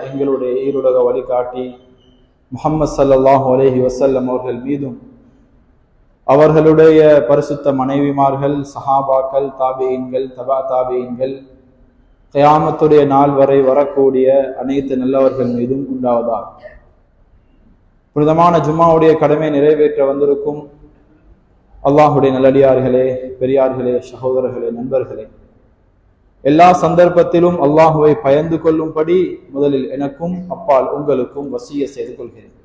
எங்களுடைய ஈருலக வழிகாட்டி முஹம்மது ஸல்லல்லாஹு அலைஹி வஸல்லம் அவர்கள் மீதும் அவர்களுடைய பரிசுத்த மனைவிமார்கள், சஹாபாக்கள், தாபியீன்கள், தபா தாபியீன்கள், கியாமத்துடைய நாள் வரை வரக்கூடிய அனைத்து நல்லவர்கள் மீதும் உண்டாவதாக. புனிதமான ஜும்மாவுடைய கடமை நிறைவேற்ற வந்திருக்கும் அல்லாஹுடைய நல்லடியார்களே, பெரியார்களே, சகோதரர்களே, நண்பர்களே, எல்லா சந்தர்ப்பத்திலும் அல்லாஹுவை பயந்து கொள்ளும்படி முதலில் எனக்கும் அப்பால் உங்களுக்கும் வசிய செய்து கொள்கிறேன்.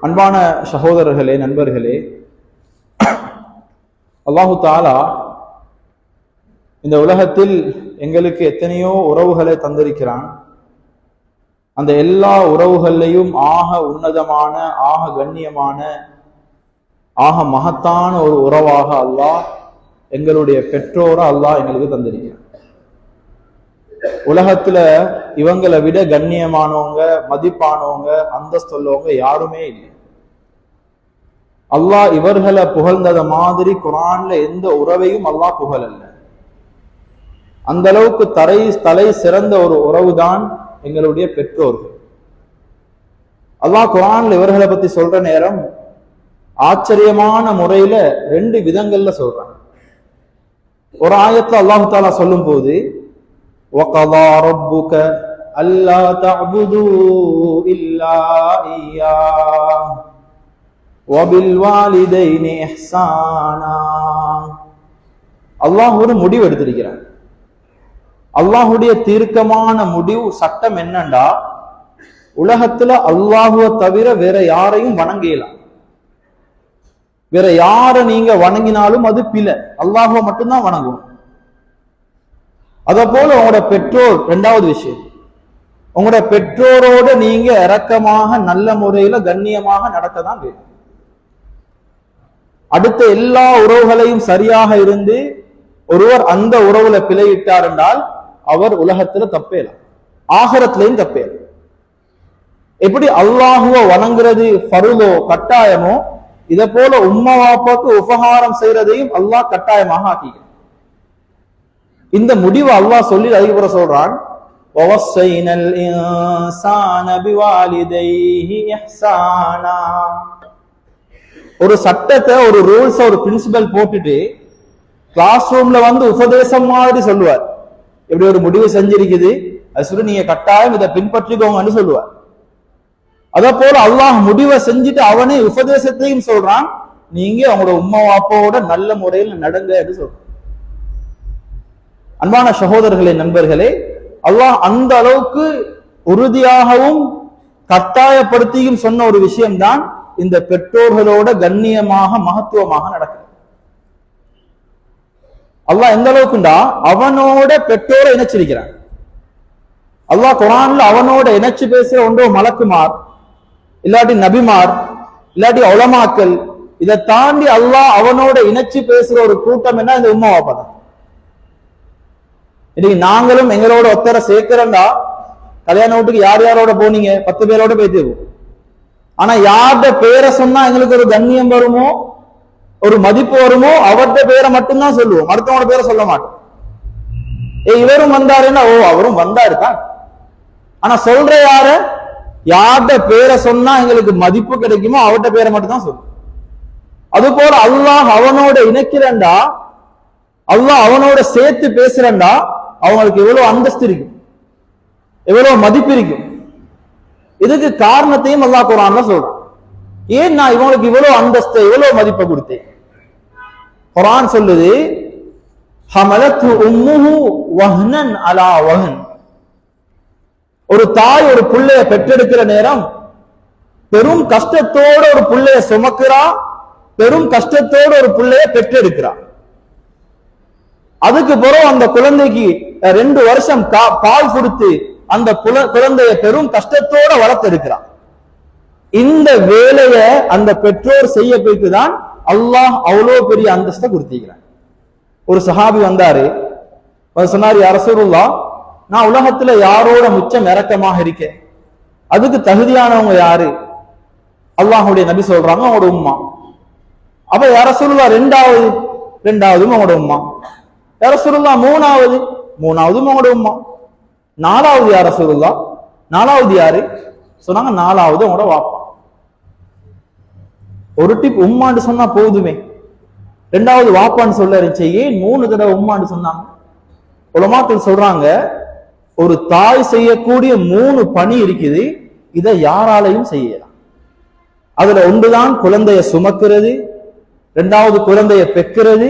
அன்பான சகோதரர்களே, நண்பர்களே, அல்லாஹு தாலா இந்த உலகத்தில் எங்களுக்கு எத்தனையோ உறவுகளை தந்திருக்கிறான். அந்த எல்லா உறவுகள்லையும் ஆக உன்னதமான, ஆக கண்ணியமான, ஆக மகத்தான ஒரு உறவாக அல்லாஹ் எங்களுடைய பெற்றோரை அல்லாஹ் எங்களுக்கு தந்திருக்கிறான். உலகத்துல இவங்களை விட கண்ணியமானவங்க, மதிப்பானவங்க, அந்தஸ்துள்ளவங்க யாருமே இல்லை. அல்லாஹ் இவர்களை புகழ்ந்தத மாதிரி குர்ஆன்ல எந்த உறவையும் அல்லாஹ் புகழல்ல. அந்த அளவுக்கு தலை சிறந்த ஒரு உறவுதான் எங்களுடைய பெற்றோர்கள். அல்லாஹ் குர்ஆன்ல இவர்களை பத்தி சொல்ற நேரம் ஆச்சரியமான முறையில ரெண்டு விதங்கள்ல சொல்றாங்க. ஒரு ஆயத்துல அல்லாஹு தாலா சொல்லும் போது وَقَضَى رَبُّكَ أَلَّا تَعْبُدُوا إِلَّا إِيَّاهُ وَبِالْوَالِدَيْنِ إِحْسَانًا. அல்லாஹ் ஒரு முடிவு எடுத்திருக்கிறார். அல்லாஹுடைய தீர்க்கமான முடிவு சட்டம் என்னண்டா, உலகத்துல அல்லாஹுவை தவிர வேற யாரையும் வணங்கலாம். வேற யார நீங்க வணங்கினாலும் அது பிழை. அல்லாஹுவை மட்டும்தான் வணங்கும். அத போல உங்களோட பெற்றோர், இரண்டாவது விஷயம், உங்களோட பெற்றோரோட நீங்க இரக்கமாக நல்ல முறையில கண்ணியமாக நடக்கதான் வேணும். அடுத்த எல்லா உறவுகளையும் சரியாக இருந்து ஒருவர் அந்த உறவுல பிழையிட்டார் என்றால் அவர் உலகத்துல தப்பேலாம், ஆகிரத்திலையும் தப்பேலாம். எப்படி அல்லாஹுவை வணங்குறது ஃபர்லோ கட்டாயமோ, இத போல உம்மா வாப்பாக்கு உபகாரம் செய்யறதையும் அல்லாஹ் கட்டாயமாக ஆக்கிக்கிறான். இந்த முடிவு அல்லாஹ் சொல்லி அதுக்கப்புறம் சொல்றான், வவஸ்ஸைனல் இன்சான பிவாலிதைஹி இஹ்சானா. ஒரு சட்டத்தை, ஒரு ரூல்ஸ், ஒரு பிரின்சிபல் போட்டுட்டு கிளாஸ் ரூம்ல வந்து உபதேசம் மாதிரி சொல்லுவார். எப்படி ஒரு முடிவு செஞ்சிருக்குது, அது சொல்லி நீங்க கட்டாயம் இதை பின்பற்றிக்கோங்கன்னு சொல்லுவார். அத போல அல்லாஹ் முடிவை செஞ்சுட்டு அவனே உபதேசத்தையும் சொல்றான், நீங்க அவங்களோட உம்மா வாப்பாவோட நல்ல முறையில் நடங்க என்று சொல்றான். அன்பான சகோதரர்களே, நண்பர்களே, அல்லாஹ் அந்த அளவுக்கு உறுதியாகவும் கட்டாயப்படுத்தியும் சொன்ன ஒரு விஷயம்தான் இந்த பெற்றோர்களோட கண்ணியமாக மகத்துவமாக நடக்கிறது. அல்லாஹ் எந்த அளவுக்குண்டா அவனோட பெற்றோரை இணைச்சிருக்கிறான். அல்லாஹ் குர்ஆன்ல அவனோட இணைச்சு பேசுற ஒன்றோ மலக்குமார், இல்லாட்டி நபிமார், இல்லாட்டி உலமாக்கள். இதை தாண்டி அல்லாஹ் அவனோட இணைச்சு பேசுற ஒரு கூட்டம் என்ன, இந்த உம்மா வாப்பா தான். இன்னைக்கு நாங்களும் எங்களோட ஒத்தரை சேர்க்கிறோம்டா, கல்யாண வீட்டுக்கு யார் யாரோட போனீங்க, 10 பேரோட போயிட்டு. ஆனா யார்ட பேரை சொன்னா எங்களுக்கு ஒரு கண்ணியம் வருமோ, ஒரு மதிப்பு வருமோ, அவர்கிட்ட பேரை மட்டும்தான் சொல்லுவோம், அடுத்தவனோட பேரை சொல்ல மாட்டோம். இவரும் வந்தாருன்னா ஓ அவரும் வந்தாரு தான். ஆனா சொல்ற யார, யார்ட பேரை சொன்னா எங்களுக்கு மதிப்பு கிடைக்குமோ அவர்கிட்ட பேரை மட்டும் தான் சொல்லுவோம். அது போல அல்லாஹ் அவனோட இணைக்கிறண்டா, அல்லாஹ் அவனோட சேர்த்து பேசுறண்டா, அவங்களுக்கு எவ்வளவு அந்தஸ்து இருக்கும், எவ்வளவு மதிப்பு இருக்கும். இதுக்கு காரணத்தையும் அல்லாஹ் குர்ஆன்ல சொல்றான். ஏன் நான் இவங்களுக்கு இவ்வளவு அந்தஸ்து, இவ்வளவு மதிப்பை கொடுத்தேன்? குர்ஆன் சொல்லுது, ஹமலத்து உம்முஹு வஹ்னன் அலா வஹ்ன். ஒரு தாய் ஒரு புள்ளைய பெற்றெடுக்கிற நேரம் பெரும் கஷ்டத்தோட ஒரு புள்ளைய சுமக்கிறா, பெரும் கஷ்டத்தோட ஒரு புள்ளைய பெற்றெடுக்கிறா. அதுக்கு பிறகு அந்த குழந்தைக்கு 2 வருஷம் பால் கொடுத்து அந்த குழந்தைய பெரும் கஷ்டத்தோட வளர்த்தெடுக்கிறான். இந்த வேலைய அந்த பெற்றோர் செய்ய போய்த்துதான் அல்லாஹ் அவ்வளவு பெரிய அந்தஸ்தை கொடுத்திருக்கிறான். ஒரு சஹாபி வந்தாரு, சொன்னாரு, யா ரசூலுல்லாஹ், நான் உலகத்துல யாரோட மிச்சம் இரக்கமாக இருக்கேன், அதுக்கு தகுதியானவங்க யாரு? அல்லாஹுடைய நபி சொல்றாங்க, அவங்களோட உம்மா. அப்ப யா ரசூலுல்லாஹ் ரெண்டாவதும் அவங்களோட உம்மா. யா ரசூலுல்லாஹ் மூணாவதும் அவங்களோட உம்மா. நாலாவது யார் ரசூலுல்லாஹ்? நாலாவது யாரு சொன்னாங்க? நாலாவது உங்களோட வாப்பா. ஒரு டிப் உம்மான்னு சொன்னா போதுமே, ரெண்டாவது வாப்பான்னு சொல்ல இருந்துச்சு, ஏன் 3 தடவை உம்மான்னு சொன்னாங்க? உலமாக்கள் சொல்றாங்க, ஒரு தாய் செய்யக்கூடிய 3 பணி இருக்குது, இதை யாராலையும் செய்யலாம். அதுல ஒன்றுதான் குழந்தைய சுமக்கிறது, ரெண்டாவது குழந்தைய பெக்கிறது,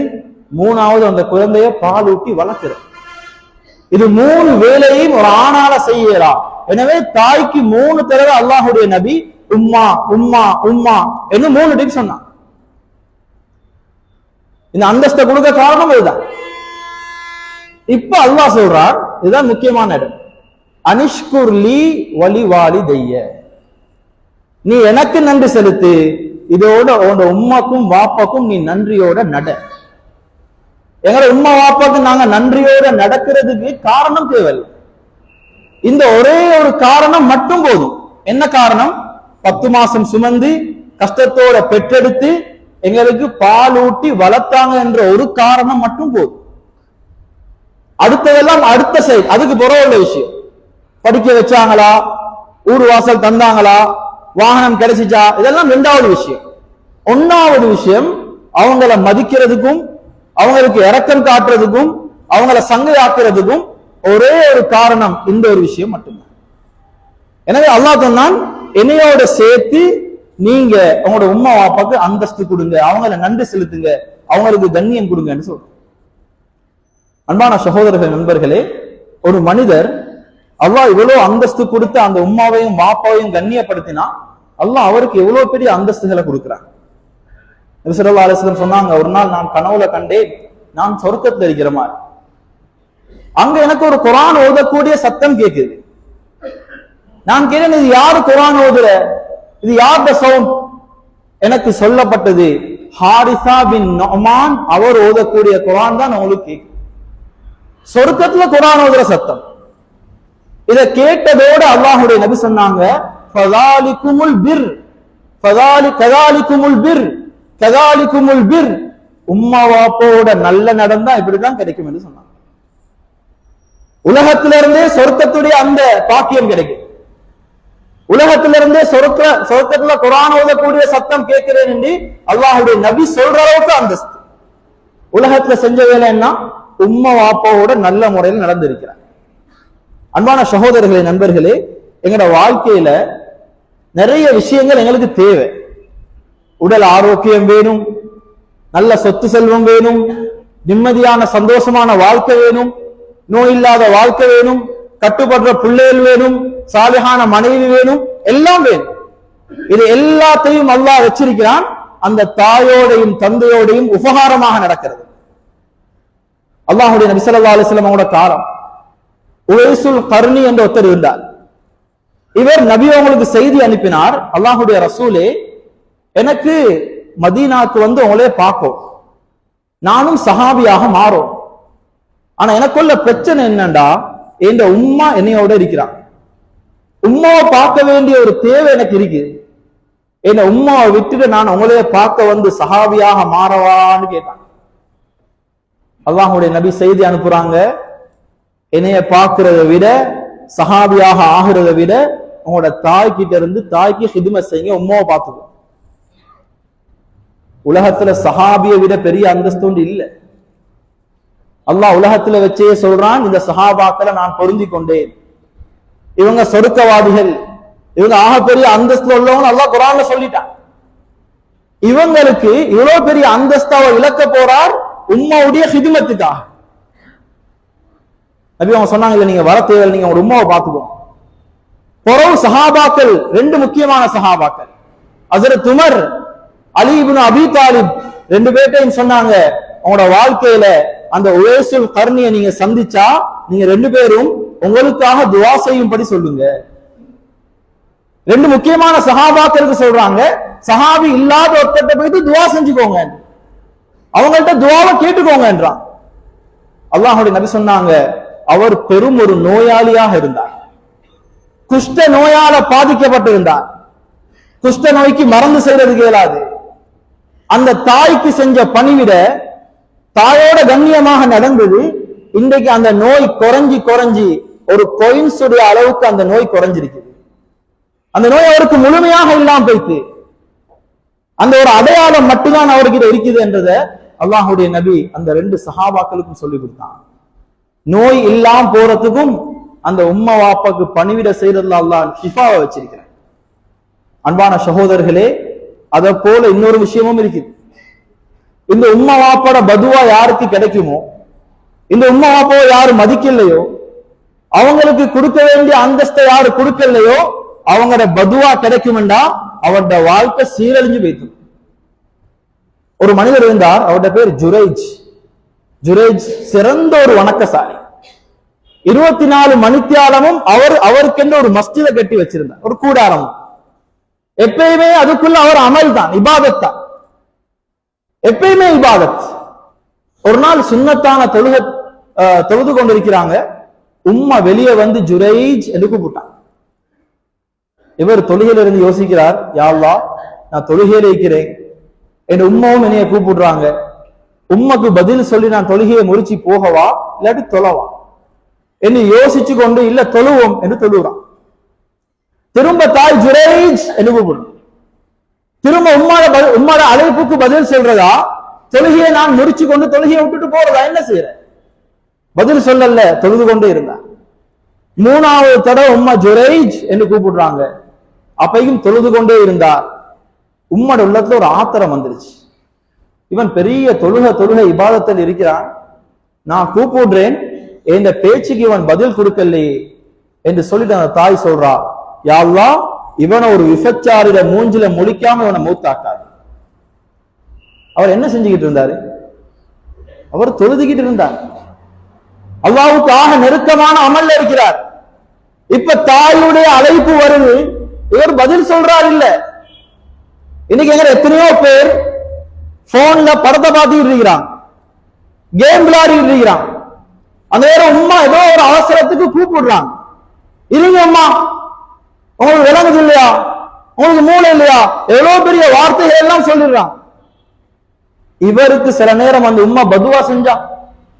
மூணாவது அந்த குழந்தைய பாலூட்டி வளர்க்கிறது. இது 3 வேலையும் ஒரு ஆணால செய்யலாம். எனவே தாய்க்கு 3 தடவை அல்லாஹுடைய நபி உம்மா உம்மா உம்மா என்று 3 டிப் சொன்னான். இந்த அந்தஸ்தை கொடுக்க காரணம் இதுதான். இப்ப அல்லாஹ் சொல்றார், இதுதான் முக்கியமான இடம், அனிஷ்குர்லி வலி வாலி தைய, நீ எனக்கு நன்றி செலுத்து, இதோட உன்னோட உம்மாக்கும் வாப்பாக்கும் நீ நன்றியோட நட. எங்களோட உம்மா வாப்பாக்கு நாங்க நன்றியோட நடக்கிறதுக்கு காரணம் தேவையில்லை, இந்த ஒரே ஒரு காரணம் மட்டும் போதும். என்ன காரணம்? 10 மாசம் சுமந்து கஷ்டத்தோட பெற்றெடுத்து எங்களுக்கு பாலூட்டி வளர்த்தாங்க என்ற ஒரு காரணம் மட்டும் போதும். அடுத்ததெல்லாம் அடுத்த சைடு, அதுக்கு புறம் உள்ள விஷயம். படிக்க வச்சாங்களா, ஊர் வாசல் தந்தாங்களா, வாகனம் கிடைச்சிச்சா, இதெல்லாம் 2வது விஷயம். 1வது விஷயம், அவங்கள மதிக்கிறதுக்கும் அவங்களுக்கு இரக்கம் காட்டுறதுக்கும் அவங்கள சங்கையாக்குறதுக்கும் ஒரே ஒரு காரணம், இந்த ஒரு விஷயம் மட்டும்தான். எனவே அல்லாஹ் சொன்னான், என்னையோட சேர்த்து நீங்க உங்களோட உம்மா வாப்பாக்கு அந்தஸ்து கொடுங்க, அவங்கள நன்றி செலுத்துங்க, அவங்களுக்கு கண்ணியம் கொடுங்கன்னு சொல்றோம். அன்பான சகோதரர்கள், நண்பர்களே, ஒரு மனிதர் அல்லாஹ் இவ்வளவு அந்தஸ்து கொடுத்து அந்த உம்மாவையும் வாப்பாவையும் கண்ணியப்படுத்தினா அல்லாஹ் அவருக்கு எவ்வளவு பெரிய அந்தஸ்துகளை கொடுக்கிறான். நபி ஸல்லல்லாஹு அலைஹி வஸல்லம் சொன்னாங்க, ஒரு நாள் நான் கனவுல கண்டேன், நான் சொர்க்கத்துல இருக்கிற மாதிரி. அங்க எனக்கு ஒரு குர்ஆன் ஓதக்கூடிய சத்தம் கேட்குது. நான் கேட்டேன், இது யாரு குர்ஆன் ஓதுற, இது யாருடைய சவுண்ட்? எனக்கு சொல்லப்பட்டது, ஹாரிசா பின் நுஅமான் அவர் ஓதக்கூடிய குர்ஆன் தான் உங்களுக்கு கேட்குது. சொர்க்கத்துல குர்ஆன் ஓதுற சத்தம். இதை கேட்டதோடு அல்லாஹ்வுடைய நபி சொன்னாங்க, ஃபதாலிகுமுல் பிர், கதாலிகுமுல் பிர், கதாலிகுமுல் பிர், உம்மா வாப்போட நல்ல நடந்தா இப்படிதான் கிடைக்கும் என்று சொன்னாங்க. உலகத்திலிருந்தே சொர்க்கத்துடைய அந்த பாக்கியம் கிடைக்கும். உலகத்திலிருந்தே சொர்க்கத்துல குர்ஆன் ஓதக்கூடிய சத்தம் கேட்கிறேன் என்று அல்லாஹ்வுடைய நபி சொல்ற அளவுக்கு அந்தஸ்து. உலகத்துல செஞ்ச வேலை என்ன? உம்மா வாப்பாவோட நல்ல முறையில் நடந்திருக்கிறார். அன்பான சகோதரர்களே, நண்பர்களே, எங்களோட வாழ்க்கையில நிறைய விஷயங்கள் எங்களுக்கு தேவை. உடல் ஆரோக்கியம் வேணும், நல்ல சொத்து செல்வம் வேணும், நிம்மதியான சந்தோஷமான வாழ்க்கை வேணும், நோய் இல்லாத வாழ்க்கை வேணும், கட்டுப்படுற பிள்ளைகள் வேணும், சாலிஹான மனைவி வேணும், எல்லாம் வேணும். இது எல்லாத்தையும் அல்லாஹ் வச்சிருக்கிறான். அந்த தாயோடையும் தந்தையோடையும் உபகாரமாக நடக்கிறது. அல்லாஹ்வுடைய நபி ஸல்லல்லாஹு அலைஹி வஸல்லம் அவங்களோட காலம் உவைசுல் கர்னி என்ற ஒருத்தர் இருந்தார். இவர் நபி அவங்களுக்கு செய்தி அனுப்பினார், அல்லாஹ்வுடைய ரசூலே, எனக்கு மதீனாக்கு வந்து உங்களே பார்க்கும், நானும் சஹாபியாக மாறும். ஆனா எனக்குள்ள பிரச்சனை என்னண்டா, என் உம்மா என்னையோட இருக்கிறான், உம்மாவை பார்க்க வேண்டிய ஒரு தேவை எனக்கு இருக்கு. என்ன உம்மாவை விட்டுட்டு நான் உங்களையே பார்க்க வந்து சஹாபியாக மாறவான்னு கேட்டான். அல்லாஹ்வுடைய நபி செய்தி அனுப்புறாங்க, என்னைய பார்க்கிறத விட சஹாபியாக ஆகிறத விட உங்களோட தாய் கிட்ட இருந்து தாய்க்கு ஹிதுமத் செய்யுங்க, உம்மாவை பார்த்துக்கோ. உலகத்துல சஹாபியை விட பெரிய அந்தஸ்து ஒன்று இல்லை. அல்லாஹ் உலகத்துல வச்சே சொல்றான், இந்த சஹாபாக்களை நான் பொருந்தி கொண்டேன், இவங்க சொர்க்கவாதிகள், இவங்க ஆகப்பெரிய அந்தஸ்துல உள்ளவங்க அல்லாஹ் குர்ஆன்ல சொல்லிட்டான். இவங்களுக்கு இவ்வளவு பெரிய அந்தஸ்தாவை இழக்க போறார் உம்மாவுடைய ஹிதுமத்துக்காக. நபி அவங்க சொன்னாங்க, இல்ல நீங்க வர தேவை, நீங்க உங்க உம்மாவை பார்த்துக்கோ. பொறவு சஹாபாக்கள் 2 முக்கியமான சஹாபாக்கள், ஹஜ்ரத் உமர், அலி இப்னு அபி தாலிப், 2 பேர்ட்டையும் சொன்னாங்க, உங்களோட வாழ்க்கையில அந்த உவைசுல் கர்னியை நீங்க சந்திச்சா நீங்க 2 பேரும் உங்களுக்காக துஆ செய்யும்படி சொல்லுங்க. 2 முக்கியமான சஹாபாக்களுக்கு சொல்றாங்க, சஹாபி இல்லாத ஒருத்தட்ட போயிட்டு துஆ செஞ்சுக்கோங்க, அவங்கள்ட்ட துஆவை கேட்டுக்கோங்க என்றான். அல்லாஹ்வுடைய நபி சொன்னாங்க, அவர் பெரும் ஒரு நோயாளியாக இருந்தார், குஷ்ட நோயால பாதிக்கப்பட்டிருந்தார், குஷ்ட நோய்க்கு மருந்து செய்யறதுக்கு இயலாது. அந்த தாய்க்கு செஞ்ச பணிவிட தாயோட கண்ணியமாக நடந்தது. இன்றைக்கு அந்த நோய் குறைஞ்சி ஒரு coins உடைய அளவுக்கு அந்த நோய் குறைஞ்சிருக்குது. அந்த நோய் அவருக்கு முழுமையாக இல்லாம போயிட்டு அந்த ஒரு அடையாளம் மட்டும்தான் அவர்கிட்ட இருக்குது என்றதை அல்லாஹுடைய நபி அந்த 2 சஹாபாக்களுக்கும் சொல்லி கொடுத்தான். நோய் இல்லாம போறதுக்கும் அந்த உம்மா வாப்பாக்கு பணிவிட செய்யறதுல அல்லாஹ் ஷிஃபாவை வச்சிருக்கிறார். அன்பான சகோதரர்களே, அதை போல இன்னொரு விஷயமும் இருக்குது. இந்த உம்மா வாப்பாட பதுவா யாருக்கு கிடைக்குமோ, இந்த உம்மா வாப்பாவை யாரு மதிக்கலையோ, அவங்களுக்கு கொடுக்க வேண்டிய அந்தஸ்தை யாரு கொடுக்கலையோ, அவங்களோட பதுவா கிடைக்கும்டா அவருடைய வாழ்க்கை சீரழிஞ்சு போயிட்டு. ஒரு மனிதர் இருந்தார், அவருடைய பேர் ஜுரைஜ். ஜுரைஜ் சிறந்த ஒரு வணக்கசாலி. 24 மணித்தியாலமும் அவருக்கென்று ஒரு மஸ்ஜிதை கட்டி வச்சிருந்தார், ஒரு கூடாரம். எப்பயுமே அதுக்குள்ள அவர் அமல் தான், இபாதத் தான், எப்பயுமே இபாதத். ஒரு நாள் சுன்னத்தான தொழுது கொண்டிருக்கிறாங்க. உம்மா வெளியே வந்து ஜுரைஜ் என்று கூப்பிட்டாங்க. இவர் தொழுகையில இருந்து யோசிக்கிறார், யா அல்லாஹ், நான் தொழுகையில இருக்கிறேன், என் உம்மாவும் என்னைய கூப்பிடுறாங்க, உம்மாக்கு பதில் சொல்லி நான் தொழுகையை முறிச்சு போகவா இல்லாட்டி தொழவா என்று யோசிச்சு கொண்டு இல்ல தொழுவோம் என்று தொழுகிறான். திரும்ப தாய் ஜுரைஜ் என்று கூப்பிடும். திரும்ப உம்மாட அழைப்புக்கு பதில் சொல்றதா, தொழுகையை நான் முறிச்சு கொண்டு தொழுகையை விட்டுட்டு போறதா, என்ன செய்யற? பதில் சொல்லல, தொழுது கொண்டே இருந்தார். 3வது தடவை உம்மா ஜுரைஜ் என்று கூப்பிடுறாங்க. அப்பையும் தொழுது கொண்டே இருந்தார். உம்மோட உள்ளத்துல ஒரு ஆத்திரம் வந்துருச்சு. இவன் பெரிய தொழுகை இபாதத்தில் இருக்கிறான், நான் கூப்பிடுறேன், இந்த பேச்சுக்கு இவன் பதில் கொடுக்கலையே என்று சொல்லிட்டு அந்த தாய் சொல்றா, யா அல்லாஹ், இவனை ஒரு விபச்சாரிட மூஞ்சில முழிக்காம இவனை மூத்தாக்காது. அவர் என்ன செஞ்சுக்கிட்டு இருந்தாரு? அவர் தொழுதுகிட்டு இருந்தார், அல்லாஹ்வுக்கு ஆக நெருக்கமான அமல்ல இருக்கிறார். இப்ப தாயுடைய அழைப்பு வருது, இவர் பதில் சொல்றார் இல்ல. இன்னைக்கு எங்க எத்தனையோ பேர் போன்ல படத்தை பார்த்துக்கிட்டு இருக்கிறான், கேம் விளையாடிட்டு இருக்கிறான். அந்த நேரம் உம்மா ஏதோ ஒரு அவசரத்துக்கு கூப்பிடுறாங்க, இருங்க அம்மா, உங்களுக்கு விளங்குது இல்லையா, உங்களுக்கு மூளை இல்லையா, எவ்வளவு பெரிய வார்த்தைகள் எல்லாம் சொல்லிடுறான். இவருக்கு சில நேரம் அந்த உம்மா பதுவா செஞ்சா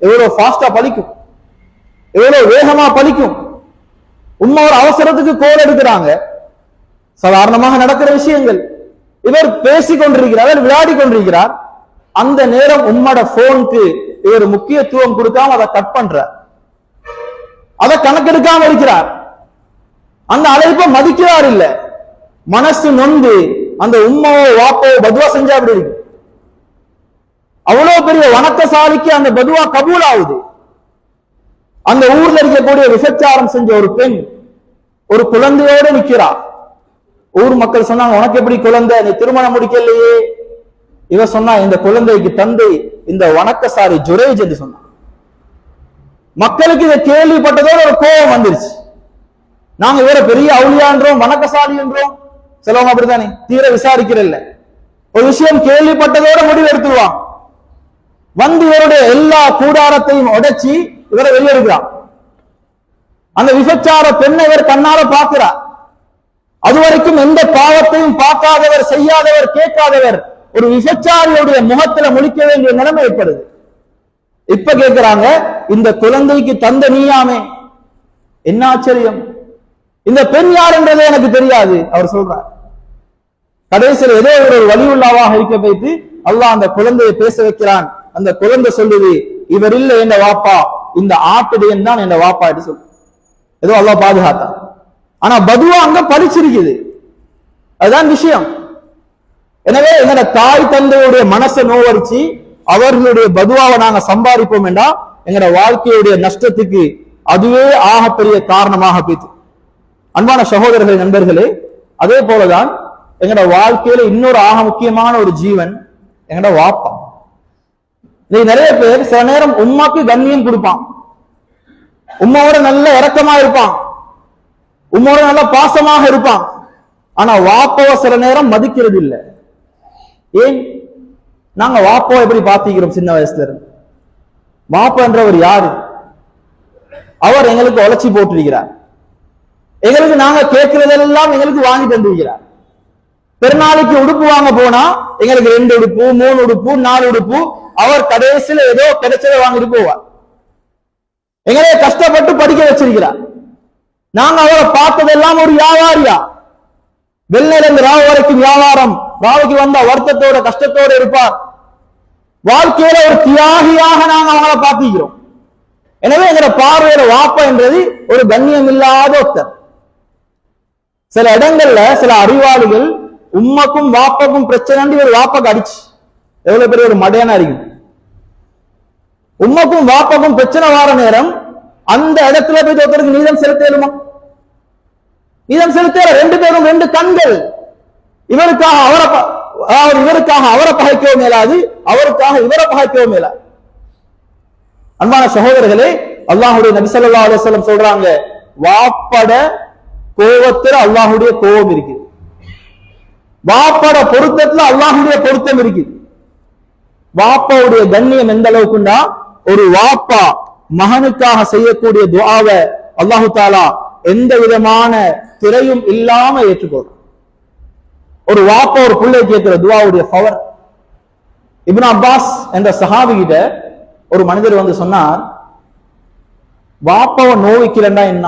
எவ்வளவு ஃபாஸ்டா பலிக்கும், எவ்வளவு வேகமா பலிக்கும். உம்மா ஒரு அவசரத்துக்கு கோல் எடுக்கிறாங்க, சாதாரணமாக நடக்கிற விஷயங்கள். இவர் பேசிக் கொண்டிருக்கிறார், விளையாடி கொண்டிருக்கிறார். அந்த நேரம் உம்மோட போனுக்கு இவர் முக்கியத்துவம் கொடுக்காம அதை கட் பண்றார், அதை கணக்கெடுக்காம இருக்கிறார். அந்த அழைப்பை மதிக்கிறார் இல்ல. மனசு நொந்து அந்த உம்மாவோ வாப்போ பதுவா செஞ்சா அப்படி இருக்கு. அவ்வளவு பெரிய வணக்கசாலிக்கு அந்த பதுவா கபூல் ஆகுது. அந்த ஊர்ல இருக்கக்கூடிய விபச்சாரம் செஞ்ச ஒரு பெண் ஒரு குழந்தையோடு நிற்கிறார். ஊர் மக்கள் சொன்னாங்க, உனக்கு எப்படி குழந்தை, நீ திருமணம் முடிக்கலையே? இவ சொன்னா, இந்த குழந்தைக்கு தந்தை இந்த வணக்கசாலி ஜுரைஜ் என்று சொன்னான். மக்களுக்கு இதை கேள்விப்பட்டதோடு ஒரு கோபம் வந்துருச்சு. நாங்க இவரை பெரிய அவுளியான்றோம், வணக்கசாலி என்றோம். சிலவங்க அப்படித்தானே, தீர விசாரிக்கிறல்ல, ஒரு விஷயம் கேள்விப்பட்டதோட முடிவு எடுத்துருவான். வந்து இவருடைய எல்லா கூடாரத்தையும் உடைச்சி இவரை வெளியெடுக்கிறான். அந்த விபச்சார பெண்ணை இவர் கண்ணால பார்க்கிறார். அதுவரைக்கும் எந்த பாவத்தையும் பார்க்காதவர், செய்யாதவர், கேட்காதவர் ஒரு விபச்சாரியுடைய முகத்துல முழிக்க வேண்டிய நிலைமை ஏற்படுது. இப்ப கேட்கிறாங்க, இந்த குழந்தைக்கு தந்த நீயாமே, என்ன ஆச்சரியம், இந்த பெண் யார் என்றதே எனக்கு தெரியாது அவர் சொல்றார். கடைசியில் ஏதோ ஒரு வலியுள்ளாவாக இருக்க வைத்து அல்லாஹ் அந்த குழந்தையை பேச வைக்கிறான். அந்த குழந்தை சொல்லுது, இவர் இல்ல என் வாப்பா, இந்த ஆட்டுடையன் தான் என் வாப்பா என்று சொல்லு. ஏதோ அல்லாஹ் பாதுகாத்தான். ஆனா பதுவா அங்க படிச்சிருக்குது, அதுதான் விஷயம். எனவே எங்கட தாய் தந்தையுடைய மனசை நோவரிச்சு அவர்களுடைய பதுவாவை நாங்க சம்பாதிப்போம் என்றா எங்கட வாழ்க்கையுடைய நஷ்டத்துக்கு அதுவே ஆகப்பெரிய காரணமாக போயிட்டு. அன்பான சகோதரர்கள், நண்பர்களே, அதே போலதான் எங்கட வாழ்க்கையில இன்னொரு ஆக முக்கியமான ஒரு ஜீவன் எங்கட வாப்பா. நிறைய பேர் சில நேரம் உம்மாக்கு கண்ணியம் கொடுப்பான், உம்மாவோட நல்ல இரக்கமா இருப்பான், உம்மோட நல்ல பாசமாக இருப்பான். ஆனா வாப்பாவை சில நேரம் மதிக்கிறது இல்லை. ஏன்? நாங்க வாப்பாவை எப்படி பார்த்திக்கிறோம் சின்ன வயசுல இருந்து? வாப்பா என்றவர் யாரு? அவர் எங்களுக்கு உழைச்சி போட்டிருக்கிறார், எங்களுக்கு நாங்க கேட்கிறதெல்லாம் எங்களுக்கு வாங்கி தந்திருக்கிறார். பெருநாளைக்கு உடுப்பு வாங்க போனா எங்களுக்கு 2 உடுப்பு, 3 உடுப்பு, 4 உடுப்பு, அவர் கடைசியில ஏதோ கிடைச்சதை வாங்கிட்டு போவார். எங்களை கஷ்டப்பட்டு படிக்க வச்சிருக்கிறார். நாங்க அவரை பார்த்ததெல்லாம் ஒரு வியாபாரியா, வெள்ளையிலிருந்து ராவு வரைக்கும் வியாபாரம், ராவுக்கு வந்த வருத்தத்தோட கஷ்டத்தோட இருப்பார். வாழ்க்கையில ஒரு தியாகியாக நாங்க அவங்கள பார்த்திக்கிறோம். எனவே எங்க பார்வையில வாப்பா என்றது ஒரு கண்ணியம் இல்லாத ஒருத்தர். சில இடங்கள்ல சில அறிவாளிகள் உம்மக்கும் வாப்பாக்கும் பிரச்சனை ஒரு வாப்பாக்கு அடிச்சு எவ்வளவு பெரிய ஒரு மடையான அறியும். உம்மக்கும் வாப்பாக்கும் பிரச்சனை வார நேரம் அந்த இடத்துல போய் ஒருத்தருக்கு நீதம் செலுத்தலுமா? நீதம் செலுத்த ரெண்டு பேரும் ரெண்டு கண்கள். இவருக்காக அவரை பகைக்கவும் மேலாது, அவருக்காக இவரை பகைக்கவும் மேலாது. அன்பான சகோதரர்களே, அல்லாஹுடைய நபி ஸல்லல்லாஹு அலைஹி வஸல்லம் சொல்றாங்க, வாப்பட கோபத்துல அல்லாஹுடைய கோபம் இருக்குது, வாப்பட பொருத்தத்துல அல்லாஹுடைய பொருத்தம் இருக்குது. வாப்பாவுடைய கண்ணியம் எந்த அளவுக்குன்னா, ஒரு வாப்பா மகனுக்காக செய்யக்கூடிய துஆவை அல்லாஹு தாலா எந்த விதமான திரையும் இல்லாம ஏற்றுக்கொள்றான். ஒரு வாப்பா ஒரு பிள்ளை கேட்கிற துஆவுடைய பவர். இப்னு அப்பாஸ் என்ற சஹாபி கிட்ட ஒரு மனிதர் வந்து சொன்னார், வாப்பாவை நோவிக்கிறேன்டா என்ன?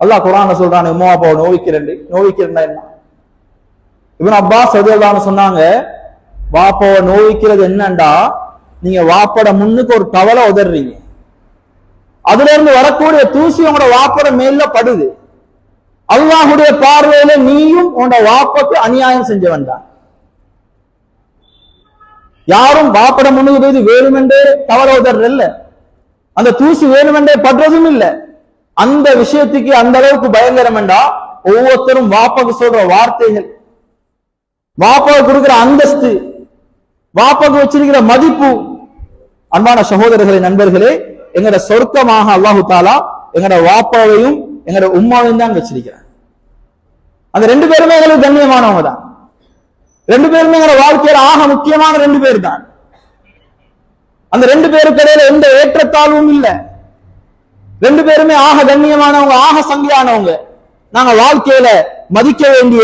அல்லாஹ் குர்ஆன்ல சொல்றானே, உம்மா வாப்பாவை நோவிக்கிறேன்டா என்ன? இப்னு அப்பாஸ் ரலியல்லாஹு அன்ஹு சொன்னாங்க, வாப்பாவை நோவிக்கிறது என்னண்டா, நீங்க வாப்பட முன்னுக்கு ஒரு கவலை உதறீங்க, அதுல இருந்து வரக்கூடிய தூசி உங்களோட வாப்பட மேல படுது. அல்லாஹுடைய பார்வையில நீயும் உன்னோட வாப்பக்கு அநியாயம் செஞ்ச வேண்டாம். யாரும் வாப்பட முன்னுக்கு போய் வேணுமென்றே கவலை உதறது இல்ல, அந்த தூசி வேணுமென்றே படுறதும் இல்ல. அந்த விஷயத்துக்கு அந்த அளவுக்கு பயங்கரம் என்றா ஒவ்வொருத்தரும் வாப்பாக்கு சொல்ற வார்த்தைகள், வாப்பாவுக்கு கொடுக்கிற அந்தஸ்து, வாப்பாக்கு வச்சிருக்கிற மதிப்பு. அன்பான சகோதரர்களே, நண்பர்களே, எங்கட சொர்க்கமாக அல்லாஹு தாலா எங்கட வாப்பாவையும் எங்கட உம்மாவையும் தான் வச்சிருக்கிறார். அந்த ரெண்டு பேருமே எங்களுக்கு கண்ணியமானவங்க தான். ரெண்டு பேருமே எங்க வாழ்க்கையில ஆக முக்கியமான ரெண்டு பேர் தான். அந்த ரெண்டு பேருக்கு இடையில எந்த ஏற்றத்தாழ்வும் இல்லை. ரெண்டு பேருமே ஆக கண்ணியமானவங்க, ஆக சங்கியானவங்க. நாங்க வாழ்க்கையில மதிக்க வேண்டிய,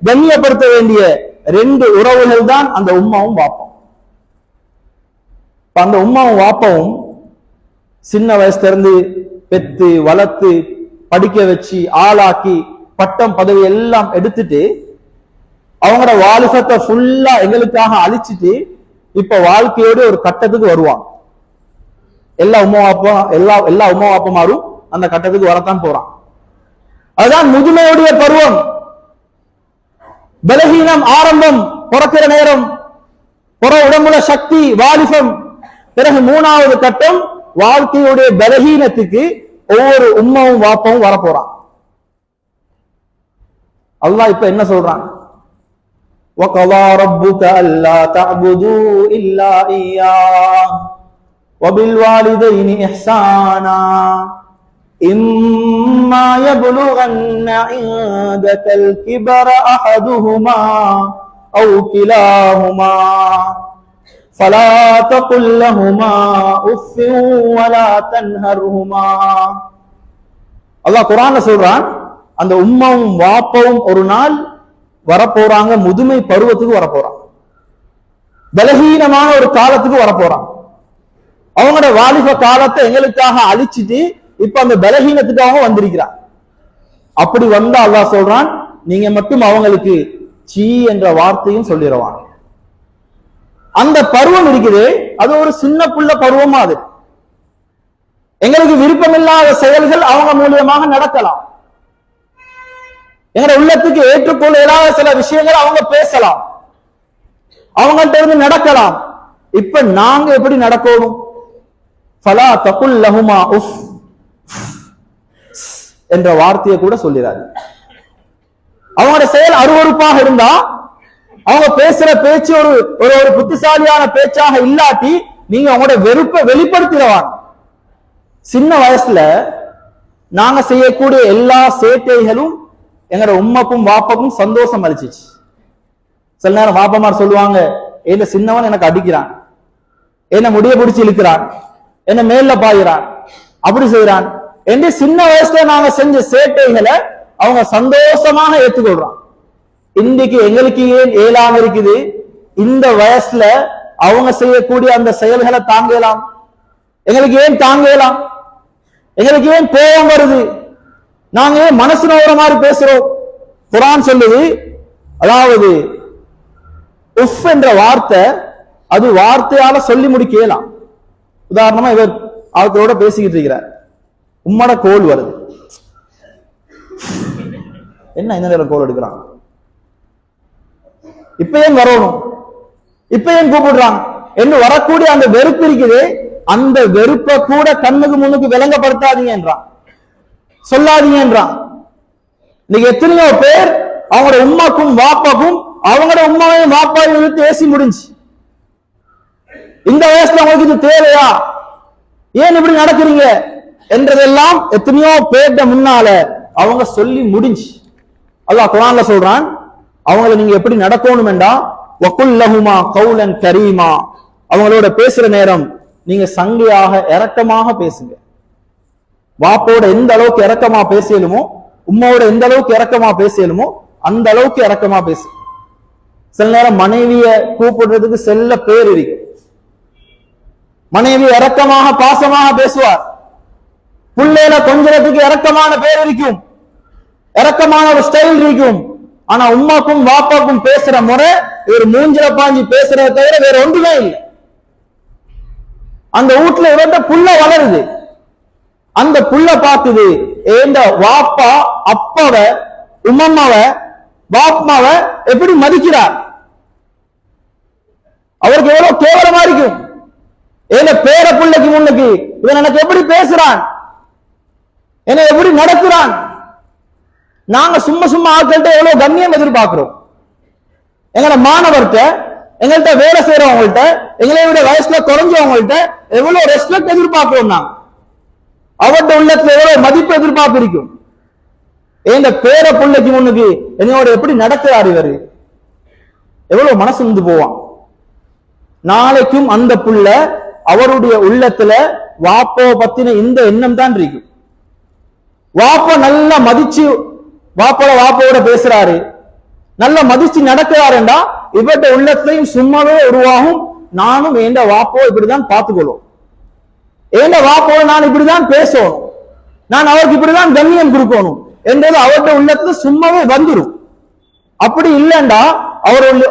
கண்ணியப்படுத்த வேண்டிய ரெண்டு உறவுகள் தான் அந்த உம்மாவும் வாப்பாவும். அந்த உம்மாவும் வாப்பாவும் சின்ன வயசுல இருந்து பெத்து வளர்த்து படிக்க வச்சு ஆளாக்கி பட்டம் பதவி எல்லாம் எடுத்துட்டு அவங்களோட வாலிபத்தை ஃபுல்லா எங்களுக்காக அழிச்சிட்டு இப்ப வாழ்க்கையோட ஒரு கட்டத்துக்கு வருவாங்க. எல்லா உம்மா வாப்பமாரும் அந்த கட்டத்துக்கு வரத்தான் போறான். அதுதான் முதுமையுடைய பருவம். பலகீனம் ஆரம்பம், பிறக்கிற நேரம், புற உடம்புல சக்தி வாலிபம். பிறகு மூணாவது கட்டம், வாழ்க்கையுடைய பலகீனத்துக்கு ஒவ்வொரு உம்மாவும் வாப்பாவும் வரப்போறான். அல்லாஹ் இப்ப என்ன சொல்றான்? وَقَضَى رَبُّكَ أَلَّا تَعْبُدُوا إِلَّا إِيَّاهُ وَبِالْوَالِدَيْنِ إِحْسَانًا إِمَّا يَبْلُغَنَّ عِندَكَ الْكِبَرَ أَحَدُهُمَا أَوْ كِلَاهُمَا فَلَا تَقُل لَّهُمَا أُفٍّ وَلَا تَنْهَرْهُمَا. அல்லாஹ் குர்ஆன்ல சொல்றான், அந்த உம்மாவும் வாப்பாவும் ஒரு நாள் வரப்போறாங்க, முதுமை பருவத்துக்கு வரப்போறாங்க, பலகீனமான ஒரு காலத்துக்கு வரப்போறாங்க. அவங்களோட வாலிப காலத்தை எங்களுக்காக அழிச்சிட்டு இப்ப அந்த பலகீனத்துக்கு அவங்க வந்திருக்கிறார். அப்படி வந்தா அல்லாஹ் சொல்றான், நீங்க மட்டும் அவங்களுக்கு சீ என்ற வார்த்தையும் சொல்லிடுவாங்க. அந்த பருவம் இருக்குது, அது ஒரு சின்ன புள்ள பருவமா. அது எங்களுக்கு விருப்பமில்லாத செயல்கள் அவங்க மூலியமாக நடக்கலாம். எங்க உள்ளத்துக்கு ஏற்றுக்கொள்ள இயலாத சில விஷயங்கள் அவங்க பேசலாம், அவங்கள்ட்ட இருந்து நடக்கலாம். இப்ப நாங்க எப்படி நடக்கணும்? ஃபலா தகுல் லஹுமா உஃப் என்ற வார்த்தையை கூட சொல்லிடாது. அவங்களோட செயல் அருவருப்பாக இருந்தா, அவங்க பேசுற பேச்சு ஒரு ஒரு புத்திசாலியான பேச்சாக இல்லாட்டி நீங்க அவங்களோட வெறுப்பை வெளிப்படுத்திடுவாங்க. சின்ன வயசுல நாங்க செய்யக்கூடிய எல்லா சேட்டைகளும் எங்கட உம்மாக்கும் வாப்பாக்கும் சந்தோஷம் அளிச்சிச்சு. சில நேரம் வாப்பமார் சொல்லுவாங்க, என்ன சின்னவன் எனக்கு அடிக்கிறான், என்ன முடிய பிடிச்சு இழுக்கிறான், என்ன மேல பாயிறான், அப்படி செய்யறான் என்று சின்ன வயசுல நாங்க செஞ்ச சேட்டைகளை அவங்க சந்தோஷமாக ஏற்றுக்கொள்றான். இன்னைக்கு எங்களுக்கு ஏன் ஏலாம இருக்குது? இந்த வயசுல அவங்க செய்யக்கூடிய அந்த செயல்களை தாங்கலாம். எங்களுக்கு ஏன் தாங்கலாம்? எங்களுக்கு ஏன் கோபம் வருது? நாங்க மனசு நோகிற மாதிரி பேசுறோம். குர்ஆன் சொல்லுது, அதாவது உஃப் என்ற வார்த்தை அது வார்த்தையால சொல்லி முடிக்கலாம். உதாரணமா இவர் ஆட்களோட பேசிக்கிட்டு இருக்கிறார், உம்மட கோல் வருது, என்ன இந்த நேரம் கோல் எடுக்கிறான், இப்ப ஏன் வரணும், இப்ப ஏன் கூப்பிடுறான் என்று வரக்கூடிய அந்த வெறுப்பு இருக்குது. அந்த வெறுப்பை கூட கண்ணுக்கு முன்னுக்கு விளங்கப்படுத்தாதீங்க என்றான், சொல்லாதீங்க என்றான். இன்னைக்கு எத்தனையோ பேர் அவங்களோட உம்மாக்கும் வாப்பாக்கும் அவங்களோட உம்மாவையும் வாப்பாவையும் இழுத்து ஏசி முடிஞ்சு. இந்த வயசுல அவங்களுக்கு இது தேவையா, ஏன் இப்படி நடக்கிறீங்க என்றதெல்லாம் எத்தனையோ பேர்ட முன்னால அவங்க சொல்லி முடிஞ்சு. அல்லாஹ் குர்ஆன்ல சொல்றான், அவங்களை நீங்க எப்படி நடக்கணும் என்றா வகுல் லஹுமா கௌலன் கரீமா, அவங்களோட பேசுற நேரம் நீங்க சங்கையாக இரக்கமாக பேசுங்க. வாப்போட எந்த அளவுக்கு இரக்கமா பேசலுமோ, உம்மாவோட எந்த அளவுக்கு இரக்கமா பேசலுமோ அந்த அளவுக்கு இரக்கமா பேசு. சில நேரம் மனைவிய கூப்பிடுறதுக்கு செல்ல பேர் இருக்கு, மனைவி இரக்கமாக பாசமாக பேசுவார். புள்ளையில கொஞ்சத்துக்கு இரக்கமான பேர் இருக்கும், இரக்கமான ஒரு ஸ்டைல் இருக்கும். ஆனா உம்மாக்கும் வாப்பாக்கும் பேசுற முறை இவர் மூஞ்சில பாஞ்சி பேசுறத தவிர வேற ஒன்றுமே இல்லை. அந்த வீட்டுல இவர்கிட்ட புள்ள வளருது, அந்த புள்ள பார்க்குது ஏண்ட வாப்பா அப்பாவ உம்மம்மாவ பாப்மாவ எப்படி மதிக்கிறார், அவருக்கு எவ்வளவு கேவலமா இருக்கும். ஏன் பேர பிள்ளைக்கு முன்னுக்கு இவன் எனக்கு எப்படி பேசுறான், என்ன எப்படி நடக்கிறான். நாங்க சும்மா சும்மா ஆட்கள்கிட்ட எவ்வளவு கண்ணியம் எதிர்பார்க்கிறோம். எங்களோட மாணவர்கிட்ட, எங்கள்கிட்ட வேலை செய்யறவங்கள்ட்ட, எங்களை விட வயசுல குறைஞ்சவங்கள்ட்ட எவ்வளவு ரெஸ்பெக்ட் எதிர்பார்க்கிறோம். நாங்க அவர்கிட்ட உள்ளத்துல எவ்வளவு மதிப்பு எதிர்பார்ப்பு இருக்கும். இந்த பேர பிள்ளைக்கு முன்னுக்கு என்னோட எப்படி நடக்கிறார் இவரு, எவ்வளவு மனசு வந்து போவான். நாளைக்கும் அந்த புள்ள அவருடைய உள்ளத்துல வாப்போ பத்தின இந்த எண்ணம் தான் இருக்கும். வாப்ப நல்லா மதிச்சு வாப்போட பேசுறாரு, நல்லா மதிச்சு நடக்கிறாருண்டா இவர்கிட்ட உள்ளத்திலையும் சும்மாவே உருவாகும், நானும் ஏண்ட வாப்போ இப்படிதான் பார்த்துக்கொள்ளும், ஏண்ட வாப்போட நான் இப்படிதான் பேசணும், நான் அவருக்கு இப்படிதான் கண்ணியம் கொடுக்கணும் என்றது அவருடைய உள்ளத்துல சும்மாவே வந்துடும். அப்படி இல்லைண்டா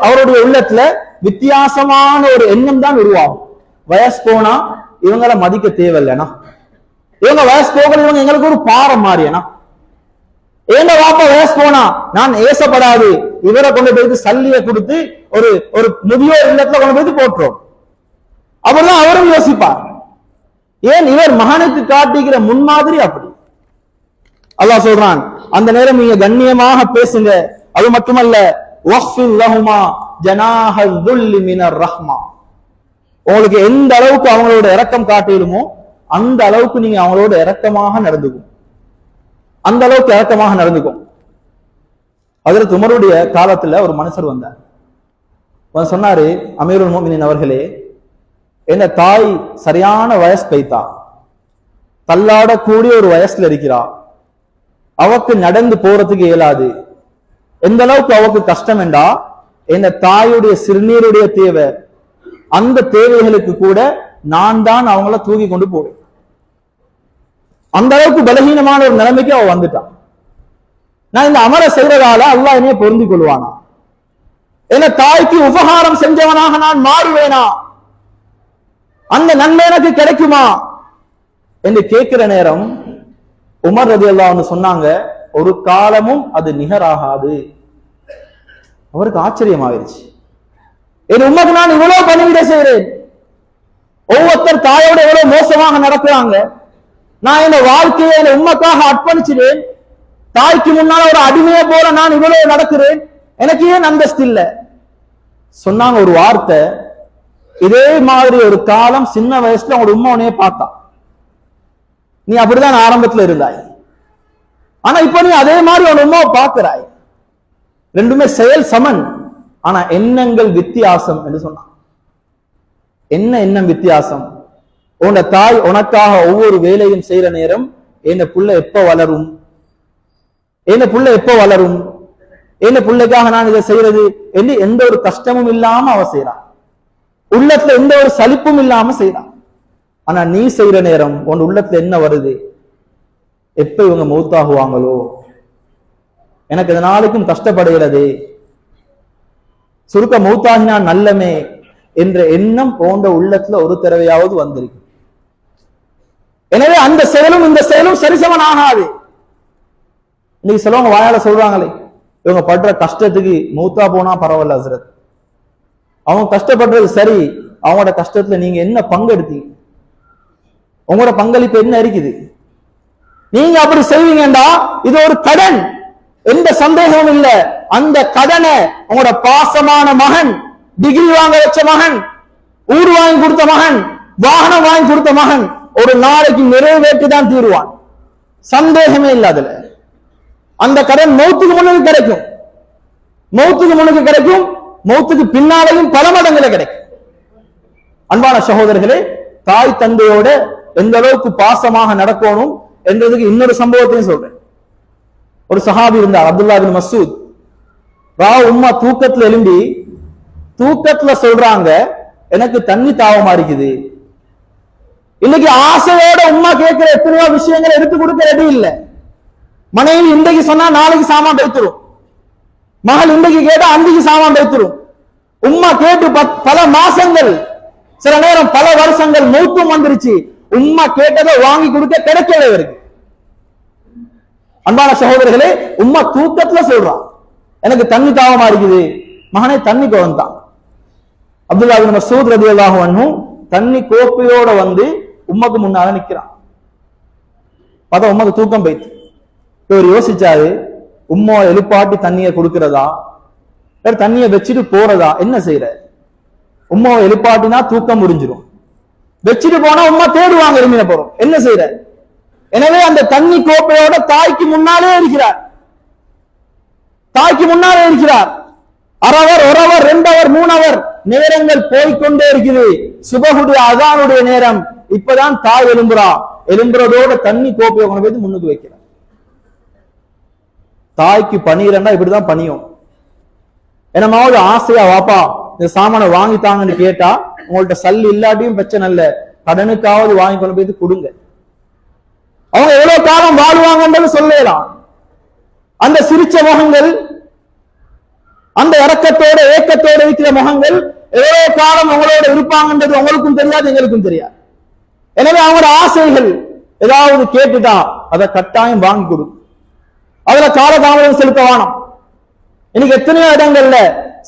அவருடைய உள்ளத்துல வித்தியாசமான ஒரு எண்ணம் தான் உருவாகும். வயசு போனா இவங்களை மதிக்க தேவையில்லைனா, இவங்க வயசு போகல, இவங்க எங்களுக்கு ஒரு பாரம் மாறியனா. ஏண்ட வாப்பா வயசு போனா நான் ஏசப்படாது, இவரை கொண்டு போயிட்டு சல்லியை கொடுத்து ஒரு ஒரு முதியோர் இல்லத்துல கொண்டு போயிட்டு போட்டுரும். அவர்தான் அவரும் யோசிப்பார். ஏன் இவர் மகனுக்கு காட்டுகிற முன்மாதிரி அப்படி. அல்லாஹ் சொல்றான், அந்த நேரம் நீங்க கண்ணியமாக பேசுங்க. அது மட்டுமல்ல, வக்ஃபில் லஹுமா ஜனாஹல் துல்லி மினர் ரஹ்மா, உங்களுக்கு எந்த அளவுக்கு அவங்களோட இரக்கம் காட்டிடுமோ அந்த அளவுக்கு நீங்க அவங்களோட இரக்கமாக நடந்துக்கும், அந்த அளவுக்கு இரக்கமாக நடந்துக்கும். ஹஜ்ரத் உமருடைய காலத்துல ஒரு மனுஷர் வந்தார், சொன்னாரு, அமீருல் முஃமினீன் அவர்களே, என்ன தாய் சரியான வயசு பைத்தா, தள்ளாடக்கூடிய ஒரு வயசுல இருக்கிறா, அவக்கு நடந்து போறதுக்கு இயலாது. எந்த அளவுக்கு அவக்கு கஷ்டம் என்றா, என்ன தாயுடைய சிறுநீருடைய தேவை, அந்த தேவைகளுக்கு கூட நான் தான் அவங்கள தூக்கி கொண்டு போவேன். அந்த அளவுக்கு பலகீனமான ஒரு நிலைமைக்கு அவ வந்துட்டான். நான் இந்த அமர செய்யறதால அல்லாஹ் என்னைய பொருந்தி கொள்வானா, என்ன தாய்க்கு உபகாரம் செஞ்சவனாக நான் மாறுவேனா, அந்த நன்மை எனக்கு கிடைக்குமா என்று கேட்கிற நேரம் உமர் ரலியல்லாஹு அன்ஹு சொன்னாங்க, ஒரு காலமும் அது நிகராகாது. அவருக்கு ஆச்சரியமாயிருச்சு, என் உமக்கு நான் இவ்வளவு பணிவிடை செய்கிறேன், ஒவ்வொருத்தர் தாயோட எவ்வளவு மோசமாக நடக்கிறாங்க, நான் இந்த வாழ்க்கையை என் உம்மக்காக அர்ப்பணிச்சிட்டேன், தாய்க்கு முன்னால ஒரு அடிமையை போல நான் இவ்வளவு நடக்கிறேன், எனக்கு ஏன் அந்தஸ்து இல்லை. சொன்னாங்க ஒரு வார்த்தை, இதே மாதிரி ஒரு காலம் சின்ன வயசுல அவங்களோட உம்மா உன்னையே பார்த்தா, நீ அப்படிதான் ஆரம்பத்துல இருந்தாய், ஆனா இப்ப நீ அதே மாதிரி உன் உம்மாவை பார்க்கிறாய், ரெண்டுமே செயல் சமன், ஆனா எண்ணங்கள் வித்தியாசம் என்று சொன்னான். என்ன எண்ணம் வித்தியாசம்? உன்ன தாய் உனக்காக ஒவ்வொரு வேலையும் செய்யற நேரம் என்ன புள்ள எப்ப வளரும், என்ன புள்ள எப்ப வளரும், என்ன புள்ளைக்காக நான் இதை செய்யறது என்று எந்த ஒரு கஷ்டமும் இல்லாம அவ செய்யறான், உள்ளத்துல எந்த ஒரு சலிப்பும் இல்லாம செய்யறான். ஆனா நீ செய்யற நேரம் உன் உள்ளத்துல என்ன வருது, எப்ப இவங்க மௌத்தாகுவாங்களோ, எனக்கு இது நாளைக்கும் கஷ்டப்படுகிறது, சுருக்க மௌத்தாகினா நல்லமே என்ற எண்ணம் போன்ற உள்ளத்துல ஒரு தடவையாவது வந்திருக்கு. எனவே அந்த செயலும் இந்த செயலும் சரிசமன் ஆகாது. இன்னைக்கு சிலவங்க வாயால சொல்றாங்களே, இவங்க படுற கஷ்டத்துக்கு மௌத்தா போனா பரவாயில்ல ஹஸ்ரத், அவங்க கஷ்டப்படுறது சரி, அவங்களோட கஷ்டத்துல நீங்க என்ன பங்கெடுத்தீங்க, உங்களோட பங்களிப்பு என்ன இருக்குது? நீங்க அப்படி செய்வீங்கடா இது ஒரு கடன், எந்த சந்தேகமும் இல்ல. அந்த கடனை உங்களோட பாசமான மகன், டிகிரி வாங்க வச்ச மகன், ஊர் வாங்கி கொடுத்த மகன், வாகனம் வாங்கி கொடுத்த மகன் ஒரு நாளைக்கு நிறைவேற்றி தான் தீருவான், சந்தேகமே இல்ல. அதுல அந்த கடன் மௌத்துக்கு முன்னுக்கு கிடைக்கும், மௌத்துக்கு முன்னுக்கு கிடைக்கும், மௌத்துக்கு பின்னாலையும் பல மடங்களை கிடைக்கும். அன்பான சகோதரர்களே, தாய் தந்தையோட எந்த அளவுக்கு பாசமாக நடக்கணும் என்றதுக்கு இன்னொரு சம்பவத்தையும் சொல்றேன். ஒரு சஹாபி இருந்தார், அப்துல்லா பின் மசூத். உம்மா தூக்கத்துல எழும்பி தூக்கத்துல சொல்றாங்க, எனக்கு தண்ணி தாவமா இருக்குது. இன்னைக்கு ஆசையோட உம்மா கேட்கிற எத்தனையோ விஷயங்களை எடுத்து கொடுக்க ரெடி இல்லை. மனைவி இன்றைக்கு சொன்னா நாளைக்கு சாமான் வைத்துரும், மகள் இன்றைக்கு கேட்டா அன்றைக்கு சாமான் வைத்துரும். உம்மா கேட்டு பல மாசங்கள், சில நேரம் பல வருஷங்கள் மௌத்தும் வந்துருச்சு, உம்மா கேட்டதை வாங்கி கொடுக்க கிடைக்கவே இருக்கு. அன்பான சகோதரர்களே, உம்மா தூக்கத்துல சொல்றான், எனக்கு தண்ணி தாவமா இருக்குது, மகனே தண்ணி குழந்தான். அப்துல்லா பின் மஸ்ஊத் ரலியல்லாஹு அன்ஹு தண்ணி கோப்பையோட வந்து உம்மக்கு முன்னால நிக்கிறான். பார்த்தா உம்மக்கு தூக்கம் போயிடுச்சு. இவர் யோசிச்சாரு, உம்மா எழுப்பாட்டி தண்ணியை கொடுக்கிறதா, தண்ணியை வச்சுட்டு போறதா, என்ன செய்யற? உம்மாவை எழுப்பாட்டினா தூக்கம் முடிஞ்சிடும், வச்சுட்டு போனா உம்மா தேடுவாங்க, எலுமின போறோம், என்ன செய்யற? எனவே அந்த தண்ணி கோப்பையோட தாய்க்கு முன்னாலே இருக்கிறார், தாய்க்கு முன்னாலே இருக்கிறார். அரவர், ஒரு அவர், 2 அவர், 3 அவர் நேரங்கள் போய்கொண்டே இருக்குது. சுபஹுடைய அதானுடைய நேரம், இப்பதான் தாய் எழும்புறா. எழும்புறதோட தண்ணி கோப்பையை கொண்டு போய் முன்னுக்கு வைக்கிறார். தாய்க்கு பணியிலன்னா இப்படிதான் பணியும். என்னமாவது ஆசையா, வாப்பா இந்த சாமானை வாங்கித்தாங்கன்னு கேட்டா, உங்கள்ட்ட சல்லி இல்லாட்டியும் பிரச்சனை இல்ல, கடனுக்காவது வாங்கி கொண்டு போய் கொடுங்க. அவங்க எவ்வளவு காலம் வாழ்வாங்கன்றது சொல்லலாம். அந்த சிரிச்ச முகங்கள், அந்த இரக்கத்தோட ஏக்கத்தோட இருக்கிற முகங்கள் எவ்வளவு காலம் உங்களோட இருப்பாங்கன்றது உங்களுக்கும் தெரியாது, எங்களுக்கும் தெரியாது. எனவே அவங்களோட ஆசைகள் ஏதாவது கேட்டுட்டா அதை கட்டாயம் வாங்கி கொடு, அதுல காலதாமதம் செலுத்த வேணும். இன்னைக்கு எத்தனையோ இடங்கள்ல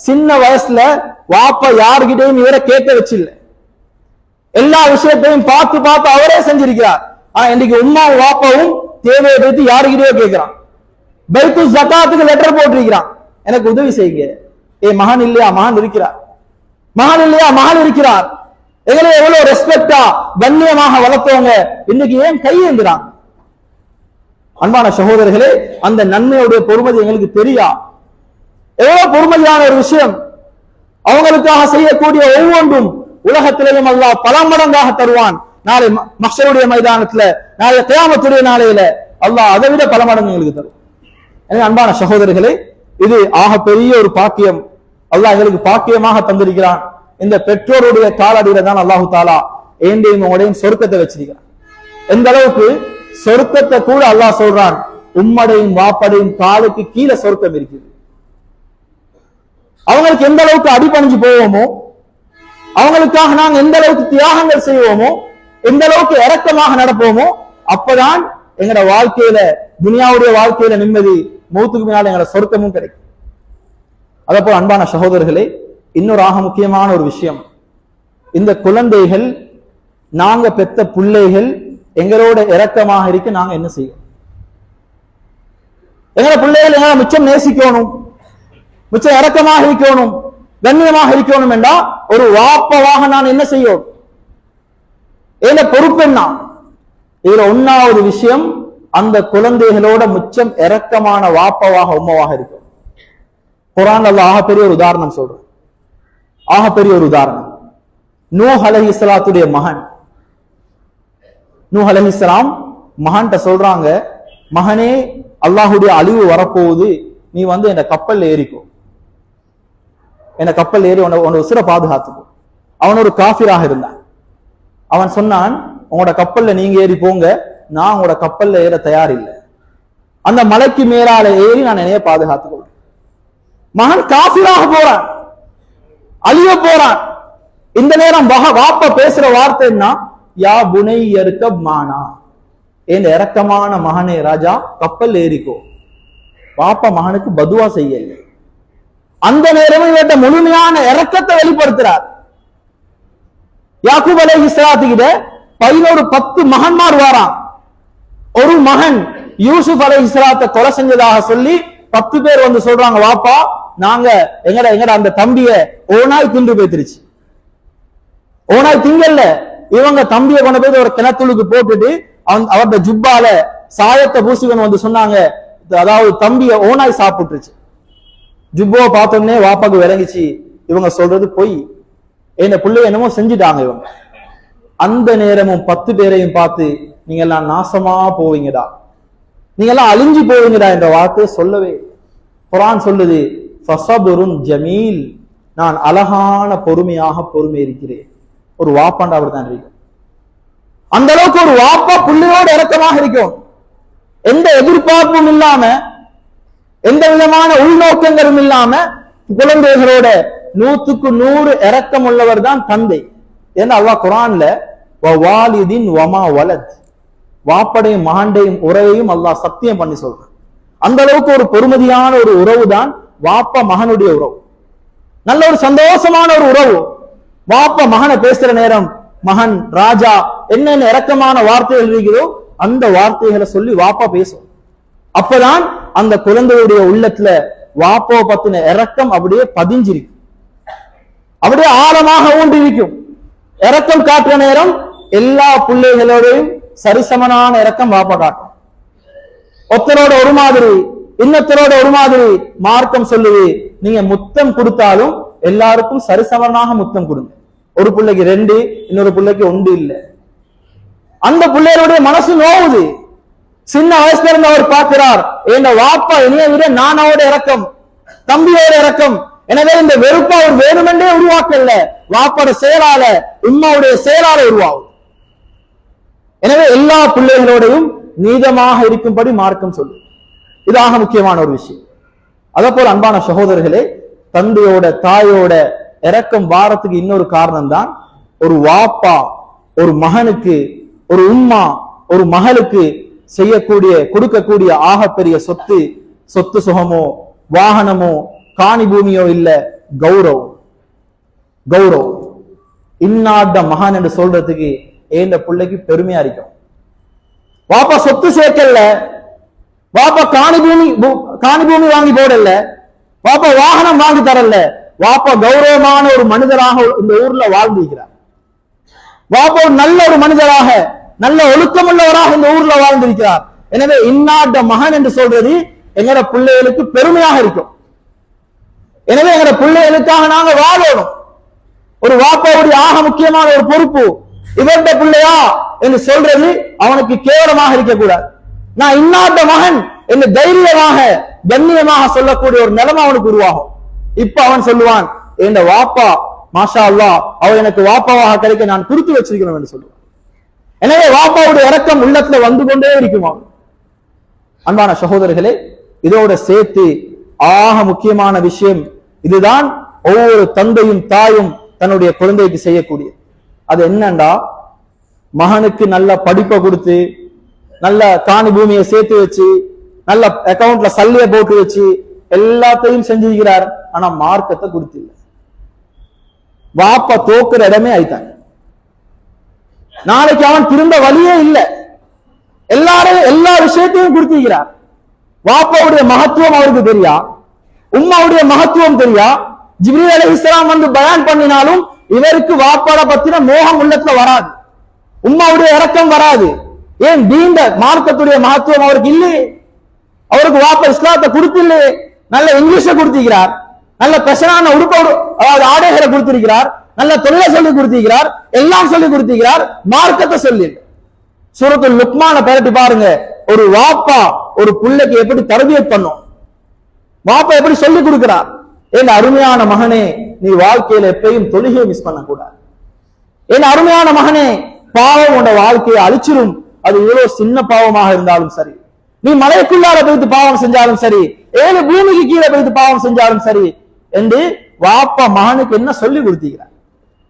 சின்ன வயசுல வாப்பா யாருகிட்டையும் இவரை கேட்க வச்சில்ல, எல்லா விஷயத்தையும் பார்த்து பார்த்து அவரே செஞ்சிருக்கிறார். ஆனா இன்னைக்கு உம்மாவும் வாப்பாவும் தேவையை பற்றி யாருகிட்டயோ கேட்கிறான். பைத்து ஜகாத்துக்கு லெட்டர் போட்டிருக்கிறான், எனக்கு உதவி செய்யுங்க. மகன் இல்லையா? மகன் இருக்கிறார். மகன் இல்லையா? மகன் இருக்கிறார். எங்களை எவ்வளவு ரெஸ்பெக்டா கண்ணியமாக வளர்த்தவங்க இன்னைக்கு ஏன் கையேந்துறாங்க? அன்பான சகோதரர்களே, அந்த நன்மையுடைய பொறுமதி எங்களுக்கு தெரியா? எவ்வளவு பொறுமதியான ஒரு விஷயம். அவங்களுக்காக செய்யக்கூடிய ஒவ்வொன்றும் உலகத்திலேயும் அல்லாஹ் பல மடங்காக தருவான். நாளை மஹ்ஷருடைய மைதானத்துல, நாளை கியாமத்துடைய நாளையில அல்லாஹ் அதை விட பல மடங்கு எங்களுக்கு தரும். எனவே அன்பான சகோதரர்களே, இது ஆக பெரிய ஒரு பாக்கியம் அல்லாஹ் எங்களுக்கு பாக்கியமாக தந்திருக்கிறான். இந்த பெற்றோருடைய காலடியில தான் அல்லாஹு தாலா ஏண்டையும் உங்களுடையும் சொர்க்கத்தை வச்சிருக்கிறான். எந்த அளவுக்கு சொர்க்கத்தை கூட அல்லாஹ் சொல்றான், உம்மடையும் வாப்படையும் காலுக்கு கீழே சொர்க்கம் இருக்குது. அவங்களுக்கு எந்த அளவுக்கு அடிபணிஞ்சு போவோமோ, அவங்களுக்காக நாங்க எந்த அளவுக்கு தியாகங்கள் செய்வோமோ, எந்த அளவுக்கு இரக்கமாக நடப்போமோ, அப்பதான் எங்களோட வாழ்க்கையில, துனியாவுடைய வாழ்க்கையில நிம்மதி, மௌத்துக்கு பின்னால் எங்களோட சொர்க்கமும் கிடைக்கும். அதே போல அன்பான சகோதரர்களே, இன்னொரு ஆக முக்கியமான ஒரு விஷயம், இந்த குழந்தைகள், நாங்க பெத்த பிள்ளைகள் எங்களோட இரக்கமாக இருக்க நாங்க என்ன செய்வோம்? எங்களோட பிள்ளைகள் எங்களை மிச்சம் நேசிக்கணும், மிச்சம் இரக்கமாக இருக்கணும், கண்ணியமாக இருக்கணும் என்றா ஒரு வாப்பவாக நான் என்ன செய்யும்? ஏன பொறுப்பு என்ன? இதுல ஒன்னாவது விஷயம், அந்த குழந்தைகளோட மிச்சம் இரக்கமான வாப்பவாக உம்மவாக இருக்கும். குர்ஆன் அல்லாஹ் ஆகப்பெரிய ஒரு உதாரணம் சொல்றேன், ஆகப்பெரிய ஒரு உதாரணம். நூஹ் அலைஹிஸ்ஸலாத்துடைய மகன், நூஹ் அலைஹிஸ்ஸலாம் மகன்கிட்ட சொல்றாங்க, மகனே அல்லாஹுடைய அழிவு வரப்போகுது, நீ வந்து என்ன கப்பல்ல ஏறிக்கோ, என்ன கப்பல் ஏறி உன்னோட உசுர பாதுகாத்துக்கோ. அவன் ஒரு காஃபிராக இருந்தான். அவன் சொன்னான், உங்களோட கப்பல்ல நீங்க ஏறி போங்க, நான் உங்களோட கப்பல்ல ஏற தயார் இல்லை. அந்த மலைக்கு மேலால ஏறி நான் என்னைய பாதுகாத்துக் கொள்றேன். மகன் காஃபிராக போறான், அழிய போறான். இந்த நேரம் வாப்ப பேசுற வார்த்தை என்ன? யா புனையருக்க மானா, என் இரக்கமான மகனே ராஜா கப்பல் ஏறிக்கோ. வாப்பா மகனுக்கு பதுவா செய்யல. அந்த நேரமும் இவர்கிட்ட முழுமையான இரக்கத்தை வெளிப்படுத்துறார். யாக்கூப் அலைஹிஸ்ஸலாத்துக்கிட்ட 10 மகன்மார் வாரான். ஒரு மகன் யூசுப் அலைஹிஸ்ஸலாத்தை கொலை செஞ்சதாக சொல்லி 10 பேர் வந்து சொல்றாங்க, வாப்பா நாங்க எங்கட அந்த தம்பிய ஓனாய் தின்று போய்த்திருச்சு. ஓனாய் திங்கல்ல, இவங்க தம்பியை கொண்டு போய் ஒரு கிணத்துளுக்கு போட்டுட்டு அவருடைய ஜுப்பால சாயத்தை பூசிவன் வந்து சொன்னாங்க, அதாவது தம்பிய ஓனாய் சாப்பிட்டுருச்சு. ஜுப்போவை பார்த்தோன்னே வாப்பாக்கு விளங்கிச்சு, இவங்க சொல்றது பொய், என்ன பிள்ளைய என்னமோ செஞ்சுட்டாங்க இவங்க. அந்த நேரமும் 10 பேரையும் பார்த்து நீங்க எல்லாம் நாசமா போவீங்கடா, நீங்க எல்லாம் அழிஞ்சு போவீங்கடா என்ற வார்த்தையை சொல்லவே. குர்ஆன் சொல்லுது, ஃபஸபுருன் ஜமீல், நான் அழகான பொறுமையாக பொறுமை இருக்கிறேன். ஒரு வாப்பாண்டா அப்படித்தான் இருக்கு. அந்த அளவுக்கு ஒரு வாப்பா பிள்ளையோடு இரக்கமாக இருக்கும். எந்த எதிர்பார்ப்பும் இல்லாம, எந்த விதமான உள்நோக்கங்களும் இல்லாம குழந்தைகளோட 100க்கு 100 இரக்கம் உள்ளவர் தான் தந்தை. ஏன்னா அல்லாஹ் குர்ஆன்ல வவாலிதின் வமா வலத், வாப்படையும் மகண்டையும் உறவையும் அல்லாஹ் சத்தியம் பண்ணி சொல்றான். அந்த அளவுக்கு ஒரு பொறுமதியான ஒரு உறவு தான் வாப்பா மகனுடைய உறவு. நல்ல ஒரு சந்தோஷமான ஒரு உறவு. வாப்பா மகனை பேசுற நேரம் மகன் ராஜா என்னென்ன இரக்கமான வார்த்தைகள் இருக்கிறதோ அந்த வார்த்தைகளை சொல்லி வாப்பா பேசும். அப்பதான் அந்த குழந்தையுடைய உள்ளத்துல வாப்பாவை பத்தின இரக்கம் அப்படியே பதிஞ்சிருக்கு, அப்படியே ஆழமாக ஊன்றிருக்கும். இரக்கம் காட்டுற நேரம் எல்லா பிள்ளைகளோடையும் சரிசமனான இரக்கம் வாப்பா காட்டும். ஒருத்தரோட ஒரு மாதிரி, இன்னொருத்தரோட ஒரு மாதிரி. மார்க்கம் சொல்லுது, நீங்க முத்தம் கொடுத்தாலும் எல்லாருக்கும் சரிசமனாக முத்தம் கொடுங்க. ஒரு பிள்ளைக்கு 2, இன்னொரு பிள்ளைக்கு 1 இல்ல. அந்த பிள்ளைகளுடைய மனசு நோவுது. சின்ன வயசுல இருந்து அவர் பார்க்கிறார், என் வாப்பா என்னைய விட நானோட இரக்கம், தம்பியோட இரக்கம். எனவே இந்த வெறுப்பை அவர் வேணுமென்றே உருவாக்கல, வாப்போட செயலால, உம்மாவுடைய செயலால உருவாகும். எனவே எல்லா பிள்ளைகளோடையும் நீதமாக இருக்கும்படி மார்க்கம் சொல்லு. இதாக முக்கியமான ஒரு விஷயம். அதே போல அன்பான சகோதரர்களே, தந்தையோட தாயோட இரக்கம் வாரத்துக்கு இன்னொரு காரணம் தான், ஒரு வாப்பா ஒரு மகனுக்கு, ஒரு உம்மா ஒரு மகளுக்கு செய்யக்கூடிய கொடுக்கக்கூடிய ஆகப்பெரிய சொத்து சுகமோ வாகனமோ காணி பூமியோ இல்ல, கௌரவம். இன்னாட மகன் என்று சொல்றதுக்கு ஏந்த பிள்ளைக்கு பெருமையா இருக்கும். வாப்பா சொத்து சேர்க்கல, வாப்பா காணி பூமி வாங்கி போடல, வாப்பா வாகனம் வாங்கி தரல, வாப்பா கௌரவமான ஒரு மனிதராக இந்த ஊர்ல வாழ்ந்திருக்கிறார். வாப்பா நல்ல ஒரு மனிதராக, நல்ல ஒழுக்கமுள்ளவராக இந்த ஊர்ல வாழ்ந்திருக்கிறார். எனவே இன்னாட மகன் என்று சொல்றது எங்கட பிள்ளைகளுக்கு பெருமையாக இருக்கும். எனவே எங்கட பிள்ளைகளுக்காக நாங்க வாழணும். ஒரு வாப்பாவுடைய ஆக முக்கியமான ஒரு பொறுப்பு, இவருடைய பிள்ளையா என்று சொல்றது அவனுக்கு கேவலமாக இருக்கக்கூடாது. நான் இன்னாட மகன் என்று தைரியமாக கண்ணியமாக சொல்லக்கூடிய ஒரு நிலைமை அவனுக்கு உருவாகும். இப்ப அவன் சொல்லுவான், என் வாப்பா மாஷா அல்லாஹ் அவர் எனக்கு வாப்பாவாக கிடைக்க நான் கொடுத்து வச்சிருக்கணும் என்று சொல்லுவான். எனவே வாப்பாவுடைய இரக்கம் உள்ளத்துல வந்து கொண்டே இருக்குமா. அன்பான சகோதரர்களே, இதோட சேர்த்து ஆக முக்கியமான விஷயம் இதுதான், ஒவ்வொரு தந்தையும் தாயும் தன்னுடைய குழந்தைக்கு செய்யக்கூடிய அது என்னண்டா, மகனுக்கு நல்ல படிப்பை கொடுத்து, நல்ல காணி பூமியை சேர்த்து வச்சு, நல்ல அக்கவுண்ட்ல சல்லிய போட்டு வச்சு எல்லாத்தையும் செஞ்சிருக்கிறார். ஆனா மார்க்கத்தை கொடுத்தில்லை. வாப்பா தோக்குற இடமே ஆயிட்டாங்க. நாளைக்கு அவன் திரும்ப வழியே இல்லை. எல்லா விஷயத்தையும் கொடுத்திருக்கிறார். வாப்பாவுடைய மகத்துவம் அவருக்கு தெரியா, உம்மாவுடைய மகத்துவம் தெரியா. ஜிப்ரீல் அலைஹிஸ்ஸலாம் வந்து பயான் பண்ணினாலும் இவருக்கு வாப்பாட பத்தின மோகம் உள்ளத்துல வராது, உம்மாவுடைய இரக்கம் வராது. ஏன் தீண்ட மார்க்கத்துடைய மகத்துவம் அவருக்கு இல்லையே. அவருக்கு வாப்பா இஸ்லாத்தை கொடுத்தில்லையே. நல்ல இங்கிலீஷ கொடுத்திருக்கிறார், நல்ல பெஷனான உடுப்போடு அதாவது ஆடைகளை கொடுத்திருக்கிறார், நல்ல தொழிலை சொல்லி கொடுத்திருக்கிறார், எல்லாம் சொல்லி கொடுத்திருக்கிறார், மார்க்கத்தை சொல்லி. சூரத்துல் லுக்மான பரட்டி பாருங்க, ஒரு வாப்பா ஒரு புள்ளைக்கு எப்படி தர்பியத் பண்ணும், வாப்பா எப்படி சொல்லி கொடுக்கிறார். என் அருமையான மகனே, நீ வாழ்க்கையில எப்பயும் தொழுகையை மிஸ் பண்ண கூடாது. என் அருமையான மகனே, பாவம் உண்ட வாழ்க்கையை அழிச்சிரும், அது இவ்வளவு சின்ன பாவமாக இருந்தாலும் சரி, நீ மலைக்குள்ளார போய்த்து பாவம் செஞ்சாலும் சரி, 7 பூமிக்கு கீழே போய்த்து பாவம் செஞ்சாலும் சரி என்று வாப்பா மகனுக்கு என்ன சொல்லி கொடுத்தீங்க?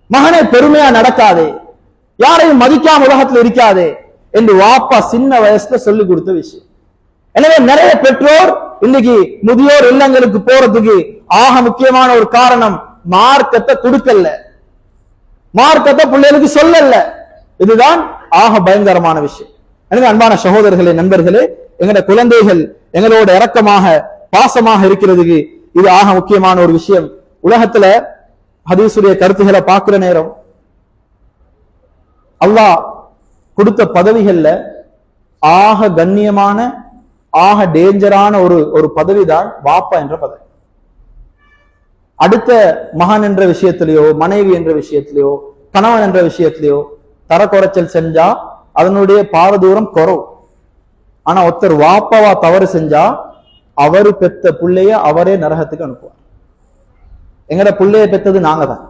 மகனே பெருமையா நடக்காதே, யாரையும் மதிக்காம உலகத்தில் இருக்காதே என்று வாப்பா சின்ன வயசுல சொல்லி கொடுத்த விஷயம். எனவே நிறைய பெற்றோர் இன்னைக்கு முதியோர் இல்லங்களுக்கு போறதுக்கு ஆக முக்கியமான ஒரு காரணம் மார்க்கத்தை கொடுக்கல, மார்க்கத்தை பிள்ளைகளுக்கு சொல்லல. இதுதான் ஆக பயங்கரமான விஷயம். எனவே அன்பான சகோதரர்களே, நண்பர்களே, எங்களோட குழந்தைகள் எங்களோட இரக்கமாக பாசமாக இருக்கிறதுக்கு இது ஆக முக்கியமான ஒரு விஷயம். உலகத்துல ஹதீஸுடைய கருத்துக்களை பார்க்கிற நேரம் அல்லாஹ் கொடுத்த பதவிகள்ல ஆக கண்ணியமான ஆக டேஞ்சரான ஒரு பதவிதான் வாப்பா என்ற பதவி. அடுத்த மகன் என்ற விஷயத்திலேயோ, மனைவி என்ற விஷயத்திலேயோ, கணவன் என்ற விஷயத்திலேயோ தரக்குறைச்சல் செஞ்சா அதனுடைய பாரதூரம் குறவு. ஆனா ஒருத்தர் வாப்பாவா தவறு செஞ்சா அவரு பெத்த பிள்ளைய அவரே நரகத்துக்கு அனுப்புவார். எங்கட பிள்ளைய பெத்தது நாங்க தான்.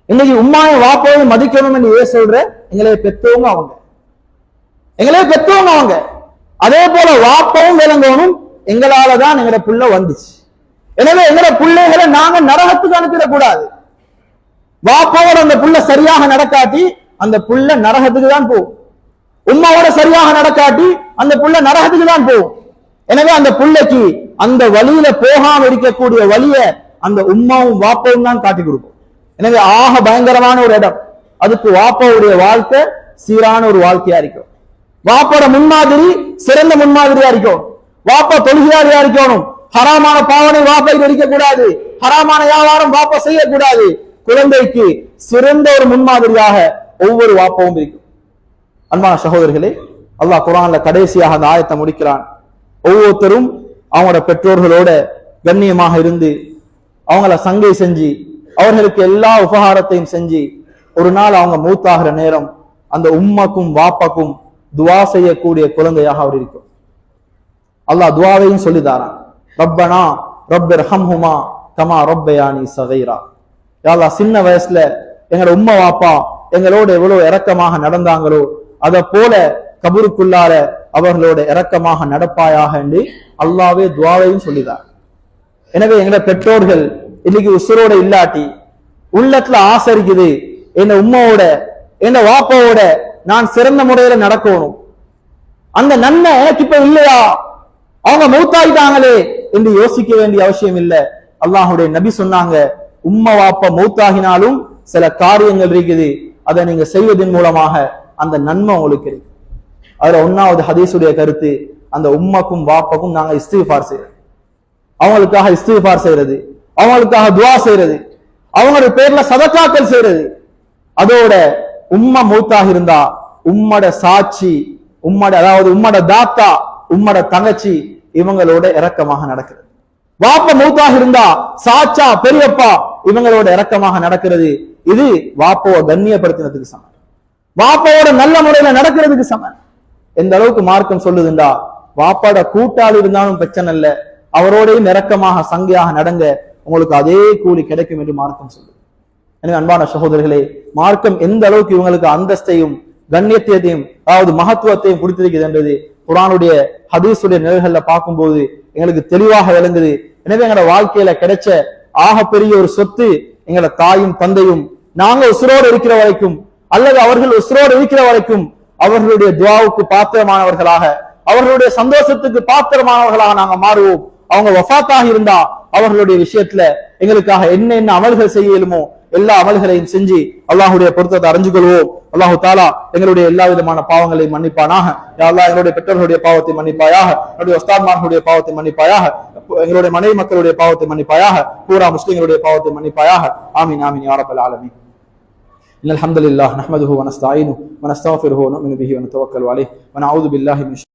இன்னைக்கு உம்மாய வாப்பாவை மதிக்கணும் என்று சொல்ற எங்களைய பெத்தவங்க அவங்க, எங்களைய பெத்தவங்க அவங்க. அதே போல வாப்பாவும் விளங்கணும், எங்களாலதான் எங்கட புள்ள வந்துச்சு. எனவே எங்கட பிள்ளைகளை நாங்க நரகத்துக்கு அனுப்பிடக்கூடாது. வாப்பாவோட அந்த புள்ள சரியாக நடக்காட்டி அந்த புள்ள நரகத்துக்கு தான் போகும். உம்மாவோட சரியாக நடக்காட்டி அந்த புள்ள நரகத்துக்கு தான் போகும். எனவே அந்த புள்ளைக்கு அந்த வழியில போகாம இருக்கக்கூடிய வழிய அந்த உம்மாவும் வாப்பாவும் தான் காட்டி கொடுக்கும். எனவே ஆக பயங்கரமான ஒரு இடம். அதுக்கு வாப்பாவுடைய வாழ்க்கை சீரான ஒரு வாழ்க்கையா இருக்கும். வாப்போட முன்மாதிரி சிறந்த முன்மாதிரியா இருக்கும். வாப்பா தொழுகையாளியா இருக்கணும். ஹராமான பாவனை வாப்பை இருக்க கூடாது, ஹராமான வியாபாரம் வாப்பா செய்யக்கூடாது. குழந்தைக்கு சிறந்த ஒரு முன்மாதிரியாக ஒவ்வொரு வாப்பாவும் இருக்கும். அன்பான சகோதரர்களே, அல்லாஹ் குர்ஆன்ல கடைசியாக அந்த ஆயத்தை முடிக்கிறான். ஒவ்வொருத்தரும் அவங்களோட பெற்றோர்களோட கண்ணியமாக இருந்து அவங்கள சங்கை செஞ்சு அவர்களுக்கு எல்லா உபகாரத்தையும் செஞ்சு ஒரு நாள் அவங்க மூத்தாகிற நேரம் அந்த உம்மக்கும் வாப்பாக்கும் துவா செய்யக்கூடிய குழந்தையாக அவர் இருக்கும். அல்லாஹ் துவாவையும் சொல்லிதாரான். ரப்பனா ரப்பிர்ஹம்ஹுமா கமா ரப்பயானி ஸகீரா. யா அல்லாஹ், சின்ன வயசுல எங்களோட உம்மா வாப்பா எங்களோட எவ்வளவு இரக்கமாக நடந்தாங்களோ அதை போல கபருக்குள்ளார அவர்களோட இரக்கமாக நடப்பாயாக என்று அல்லாஹ்வே துவாவையும் சொல்லிதார். எனவே எங்களோட பெற்றோர்கள் இன்னைக்கு உசுரோட இல்லாட்டி உள்ளத்துல ஆசை இருக்குது, என்ன உம்மாவோட என்ன வாப்பாவோட நான் சிறந்த முறையில நடக்கணும், அந்த நன்மை எனக்கு இப்ப இல்லையா, அவங்க மௌத்தாயிட்டாங்களே என்று யோசிக்க வேண்டிய அவசியம் இல்லை. அல்லாஹுடைய நபி சொன்னாங்க, உம்மா வாப்பா மௌத்தாகினாலும் சில காரியங்கள் இருக்குது, அதை நீங்க செய்வதன் மூலமாக அந்த நன்மை உங்களுக்கு இருக்கு. அதுல 1வது ஹதீஸுடைய கருத்து, அந்த உம்மாக்கும் வாப்பாக்கும் நாங்க இஸ்திக்ஃபார் செய்யறது, அவங்களுக்காக இஸ்திக்ஃபார் செய்யறது, அவங்களுக்காக துவா செய்யறது, அவங்களுடைய பேர்ல சதகாக்கள் செய்யறது. அதோட உம்மா மௌத்தாக இருந்தா உம்மட சாட்சி, அதாவது உம்மட தாத்தா, உம்மட தங்கச்சி இவங்களோட இரக்கமாக நடக்கிறது. வாப்பா மௌத்தாக இருந்தா சாச்சா பெரியப்பா இவங்களோட இரக்கமாக நடக்கிறது. இது வாப்பாவை கண்ணியப்படுத்தினதுக்கு சமம், வாப்பாவோட நல்ல முறையில நடக்கிறதுக்கு சமம். எந்த அளவுக்கு மார்க்கம் சொல்லுதுண்டா, வாப்பாட கூட்டாளி இருந்தாலும் பிரச்சனை இல்லை, அவரோடையும் இரக்கமாக சங்கையாக நடங்க, உங்களுக்கு அதே கூலி கிடைக்கும் என்று மார்க்கம் சொல்லுது. எனவே அன்பான சகோதரர்களே, மார்க்கம் எந்த அளவுக்கு இவங்களுக்கு அந்தஸ்தையும் கண்ணியத்தையும் அதாவது மகத்துவத்தையும் கொடுத்திருக்கிறது என்பது குர்ஆனுடைய ஹதீஸுடைய நிலைகள்ல பார்க்கும்போது எங்களுக்கு தெளிவாக விளங்குது. எனவே எங்களோட வாழ்க்கையில கிடைச்ச ஆக பெரிய ஒரு சொத்து எங்களோட தாயும் தந்தையும் நாங்க உசுரோடு இருக்கிற வரைக்கும் அல்லது அவர்கள் உசுரோடு இருக்கிற வரைக்கும் அவர்களுடைய துஆவுக்கு பாத்திரமானவர்களாக, அவர்களுடைய சந்தோஷத்துக்கு பாத்திரமானவர்களாக நாங்க மாறுவோம். அவங்க வஃபாத்தாக இருந்தா அவர்களுடைய விஷயத்துல எங்களுக்காக என்ன என்ன அமல்கள் செய்யலுமோ எல்லா அமல்களையும் செஞ்சு அல்லாஹுடைய பொருத்தத்தை அறிஞ்சு கொள்வோம். அல்லாஹு தாலா எங்களுடைய எல்லா விதமான பாவங்களையும் மன்னிப்பானாக. யா அல்லாஹ், எங்களுடைய பெற்றோர்களுடைய பாவத்தை மன்னிப்பாயாக, என்னுடைய உஸ்தாத்மார்களுடைய பாவத்தை மன்னிப்பாயாக, எங்களுடைய மனைவி மக்களுடைய பாவத்தை மன்னிப்பாயாக, பூரா முஸ்லிம்களுடைய பாவத்தை மன்னிப்பாயாக. ஆமீன் ஆமீன் யா ரப்பல் ஆலமீன். இன்னல் ஹம்துலில்லாஹ் நஹ்மதுஹு வ நஸ்தஈனுஹு வ நஸ்தக்ஃபிருஹு வ நு'மினு பிஹி வ நதவக்கலு அலைஹி வ நஊது பில்லாஹி மினஷ்